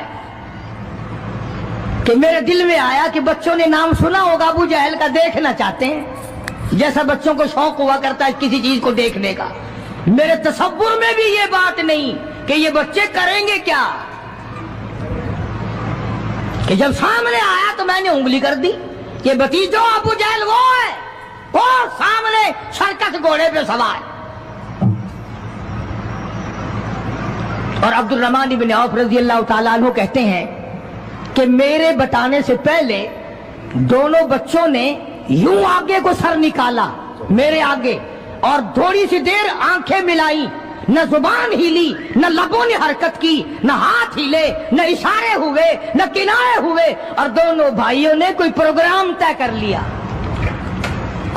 کہ میرے دل میں آیا کہ بچوں نے نام سنا ہوگا ابو جہل کا، دیکھنا چاہتے ہیں، جیسا بچوں کو شوق ہوا کرتا ہے کسی چیز کو دیکھنے کا۔ میرے تصور میں بھی یہ بات نہیں کہ یہ بچے کریں گے کیا، کہ جب سامنے آیا تو میں نے انگلی کر دی کہ بھتیجو ابو جہل وہ ہے اور سامنے سرکس گھوڑے پہ سوار. اور عبد الرحمن بن عوف رضی اللہ تعالیٰ عنہ کہتے ہیں کہ میرے بتانے سے پہلے دونوں بچوں نے یوں آگے کو سر نکالا میرے آگے اور تھوڑی سی دیر آنکھیں ملائی, نہ زبان ہلی, نہ لبوں نے حرکت کی, نہ ہاتھ ہلے, نہ اشارے ہوئے, نہ کنارے ہوئے, اور دونوں بھائیوں نے کوئی پروگرام طے کر لیا.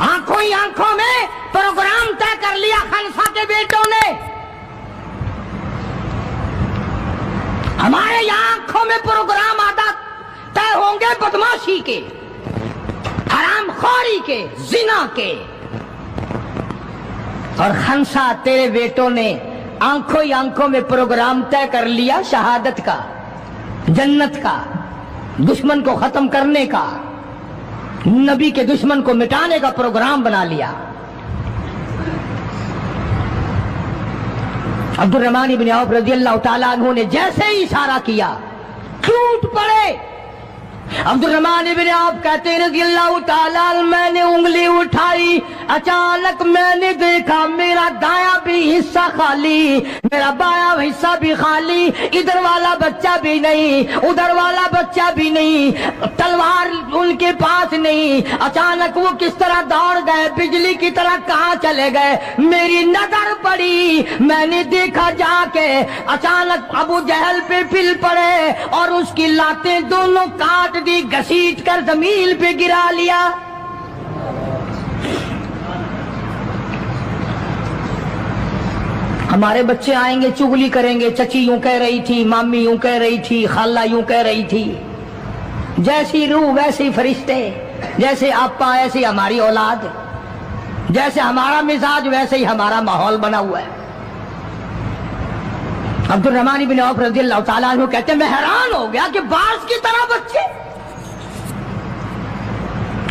آنکھوں ہی آنکھوں میں پروگرام طے کر لیا خنسا کے بیٹوں نے. ہمارے یہاں آنکھوں میں پروگرام آتا طے ہوں گے بدماشی کے, حرام خوری کے, زنا کے. اور خنسا تیرے بیٹوں نے آنکھوں ہی آنکھوں میں پروگرام طے کر لیا شہادت کا, جنت کا, دشمن کو ختم کرنے کا, نبی کے دشمن کو مٹانے کا پروگرام بنا لیا. عبد الرحمن بن عوف رضی اللہ تعالیٰ عنہ نے جیسے ہی اشارہ کیا ٹوٹ پڑے. عبد الرحمن بن عوف کہتے رضی اللہ تعالیٰ عنہ میں نے انگلی اٹھائی, اچانک میں نے دیکھا میرا دایاں بھی حصہ خالی, میرا بایاں حصہ بھی خالی, ادھر والا بچہ بھی نہیں, ادھر والا بچہ بھی نہیں, تلوار ان کے پاس نہیں. اچانک وہ کس طرح دوڑ گئے, بجلی کی طرح کہاں چلے گئے. میری نظر پڑی, میں نے دیکھا جا کے اچانک ابو جہل پہ پل پڑے اور اس کی لاتیں دونوں کاٹ دی, گھسیٹ کر زمین پہ گرا لیا. ہمارے بچے آئیں گے چغلی کریں گے, چچی یوں کہہ رہی تھی, مامی یوں کہہ رہی تھی, خالہ یوں کہہ رہی تھی. جیسی روح ویسے فرشتے, جیسے آپا ایسی ہماری اولاد, جیسے ہمارا مزاج ویسے ہی ہمارا ماحول بنا ہوا ہے. عبد الرحمن بن عوف رضی اللہ تعالیٰ عنہ کہتے ہیں میں حیران ہو گیا کہ باز کی طرح بچے.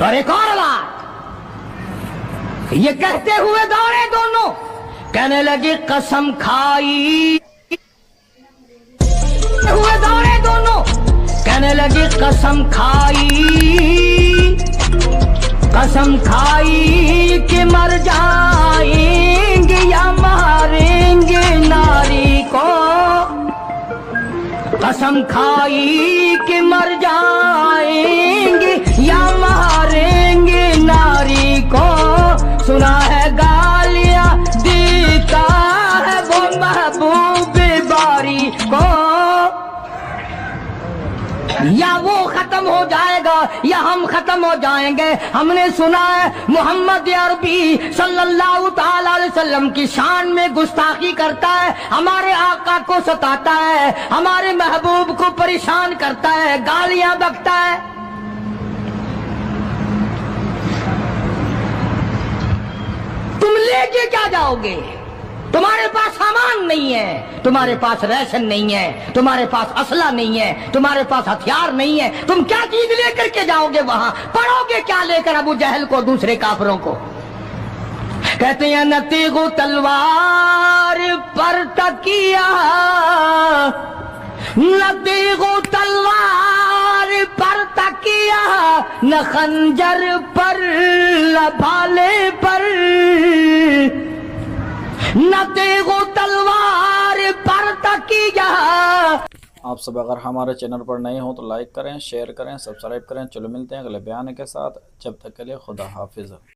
اور ایک اور بات, یہ کہتے ہوئے دوڑے دونوں, کہنے لگے قسم کھائی, ہوئے دوڑے دونوں, کہنے لگے قسم کھائی, قسم کھائی کہ مر جائیں گے یا ماریں گے ناری کو. قسم کھائی کہ مر جائیں گے یا ماریں گے ناری کو. سنا ہے گالیاں دیتا ہے وہ محبوب باری کو, یا وہ ختم ہو جائے گا یا ہم ختم ہو جائیں گے. ہم نے سنا ہے محمد عربی صلی اللہ تعالی علیہ وسلم کی شان میں گستاخی کرتا ہے, ہمارے آقا کو ستاتا ہے, ہمارے محبوب کو پریشان کرتا ہے, گالیاں بکتا ہے. تم لے کے کیا جاؤ گے؟ تمہارے پاس سامان نہیں ہے, تمہارے پاس ریشن نہیں ہے, تمہارے پاس اسلحہ نہیں ہے, تمہارے پاس ہتھیار نہیں ہے. تم کیا چیز لے کر کے جاؤ گے وہاں؟ پڑھو گے کیا لے کر ابو جہل کو, دوسرے کافروں کو؟ کہتے ہیں نہ تیغ و تلوار پر تکیہ, نہ تیغ و تلوار پر تکیہ, نہ خنجر پر نہ بھالے پر, نہ تیغ و تلوار پر تکیہ. آپ سب اگر ہمارے چینل پر نئے ہوں تو لائک کریں, شیئر کریں, سبسکرائب کریں. چلو ملتے ہیں اگلے بیان کے ساتھ, جب تک کے لیے خدا حافظ.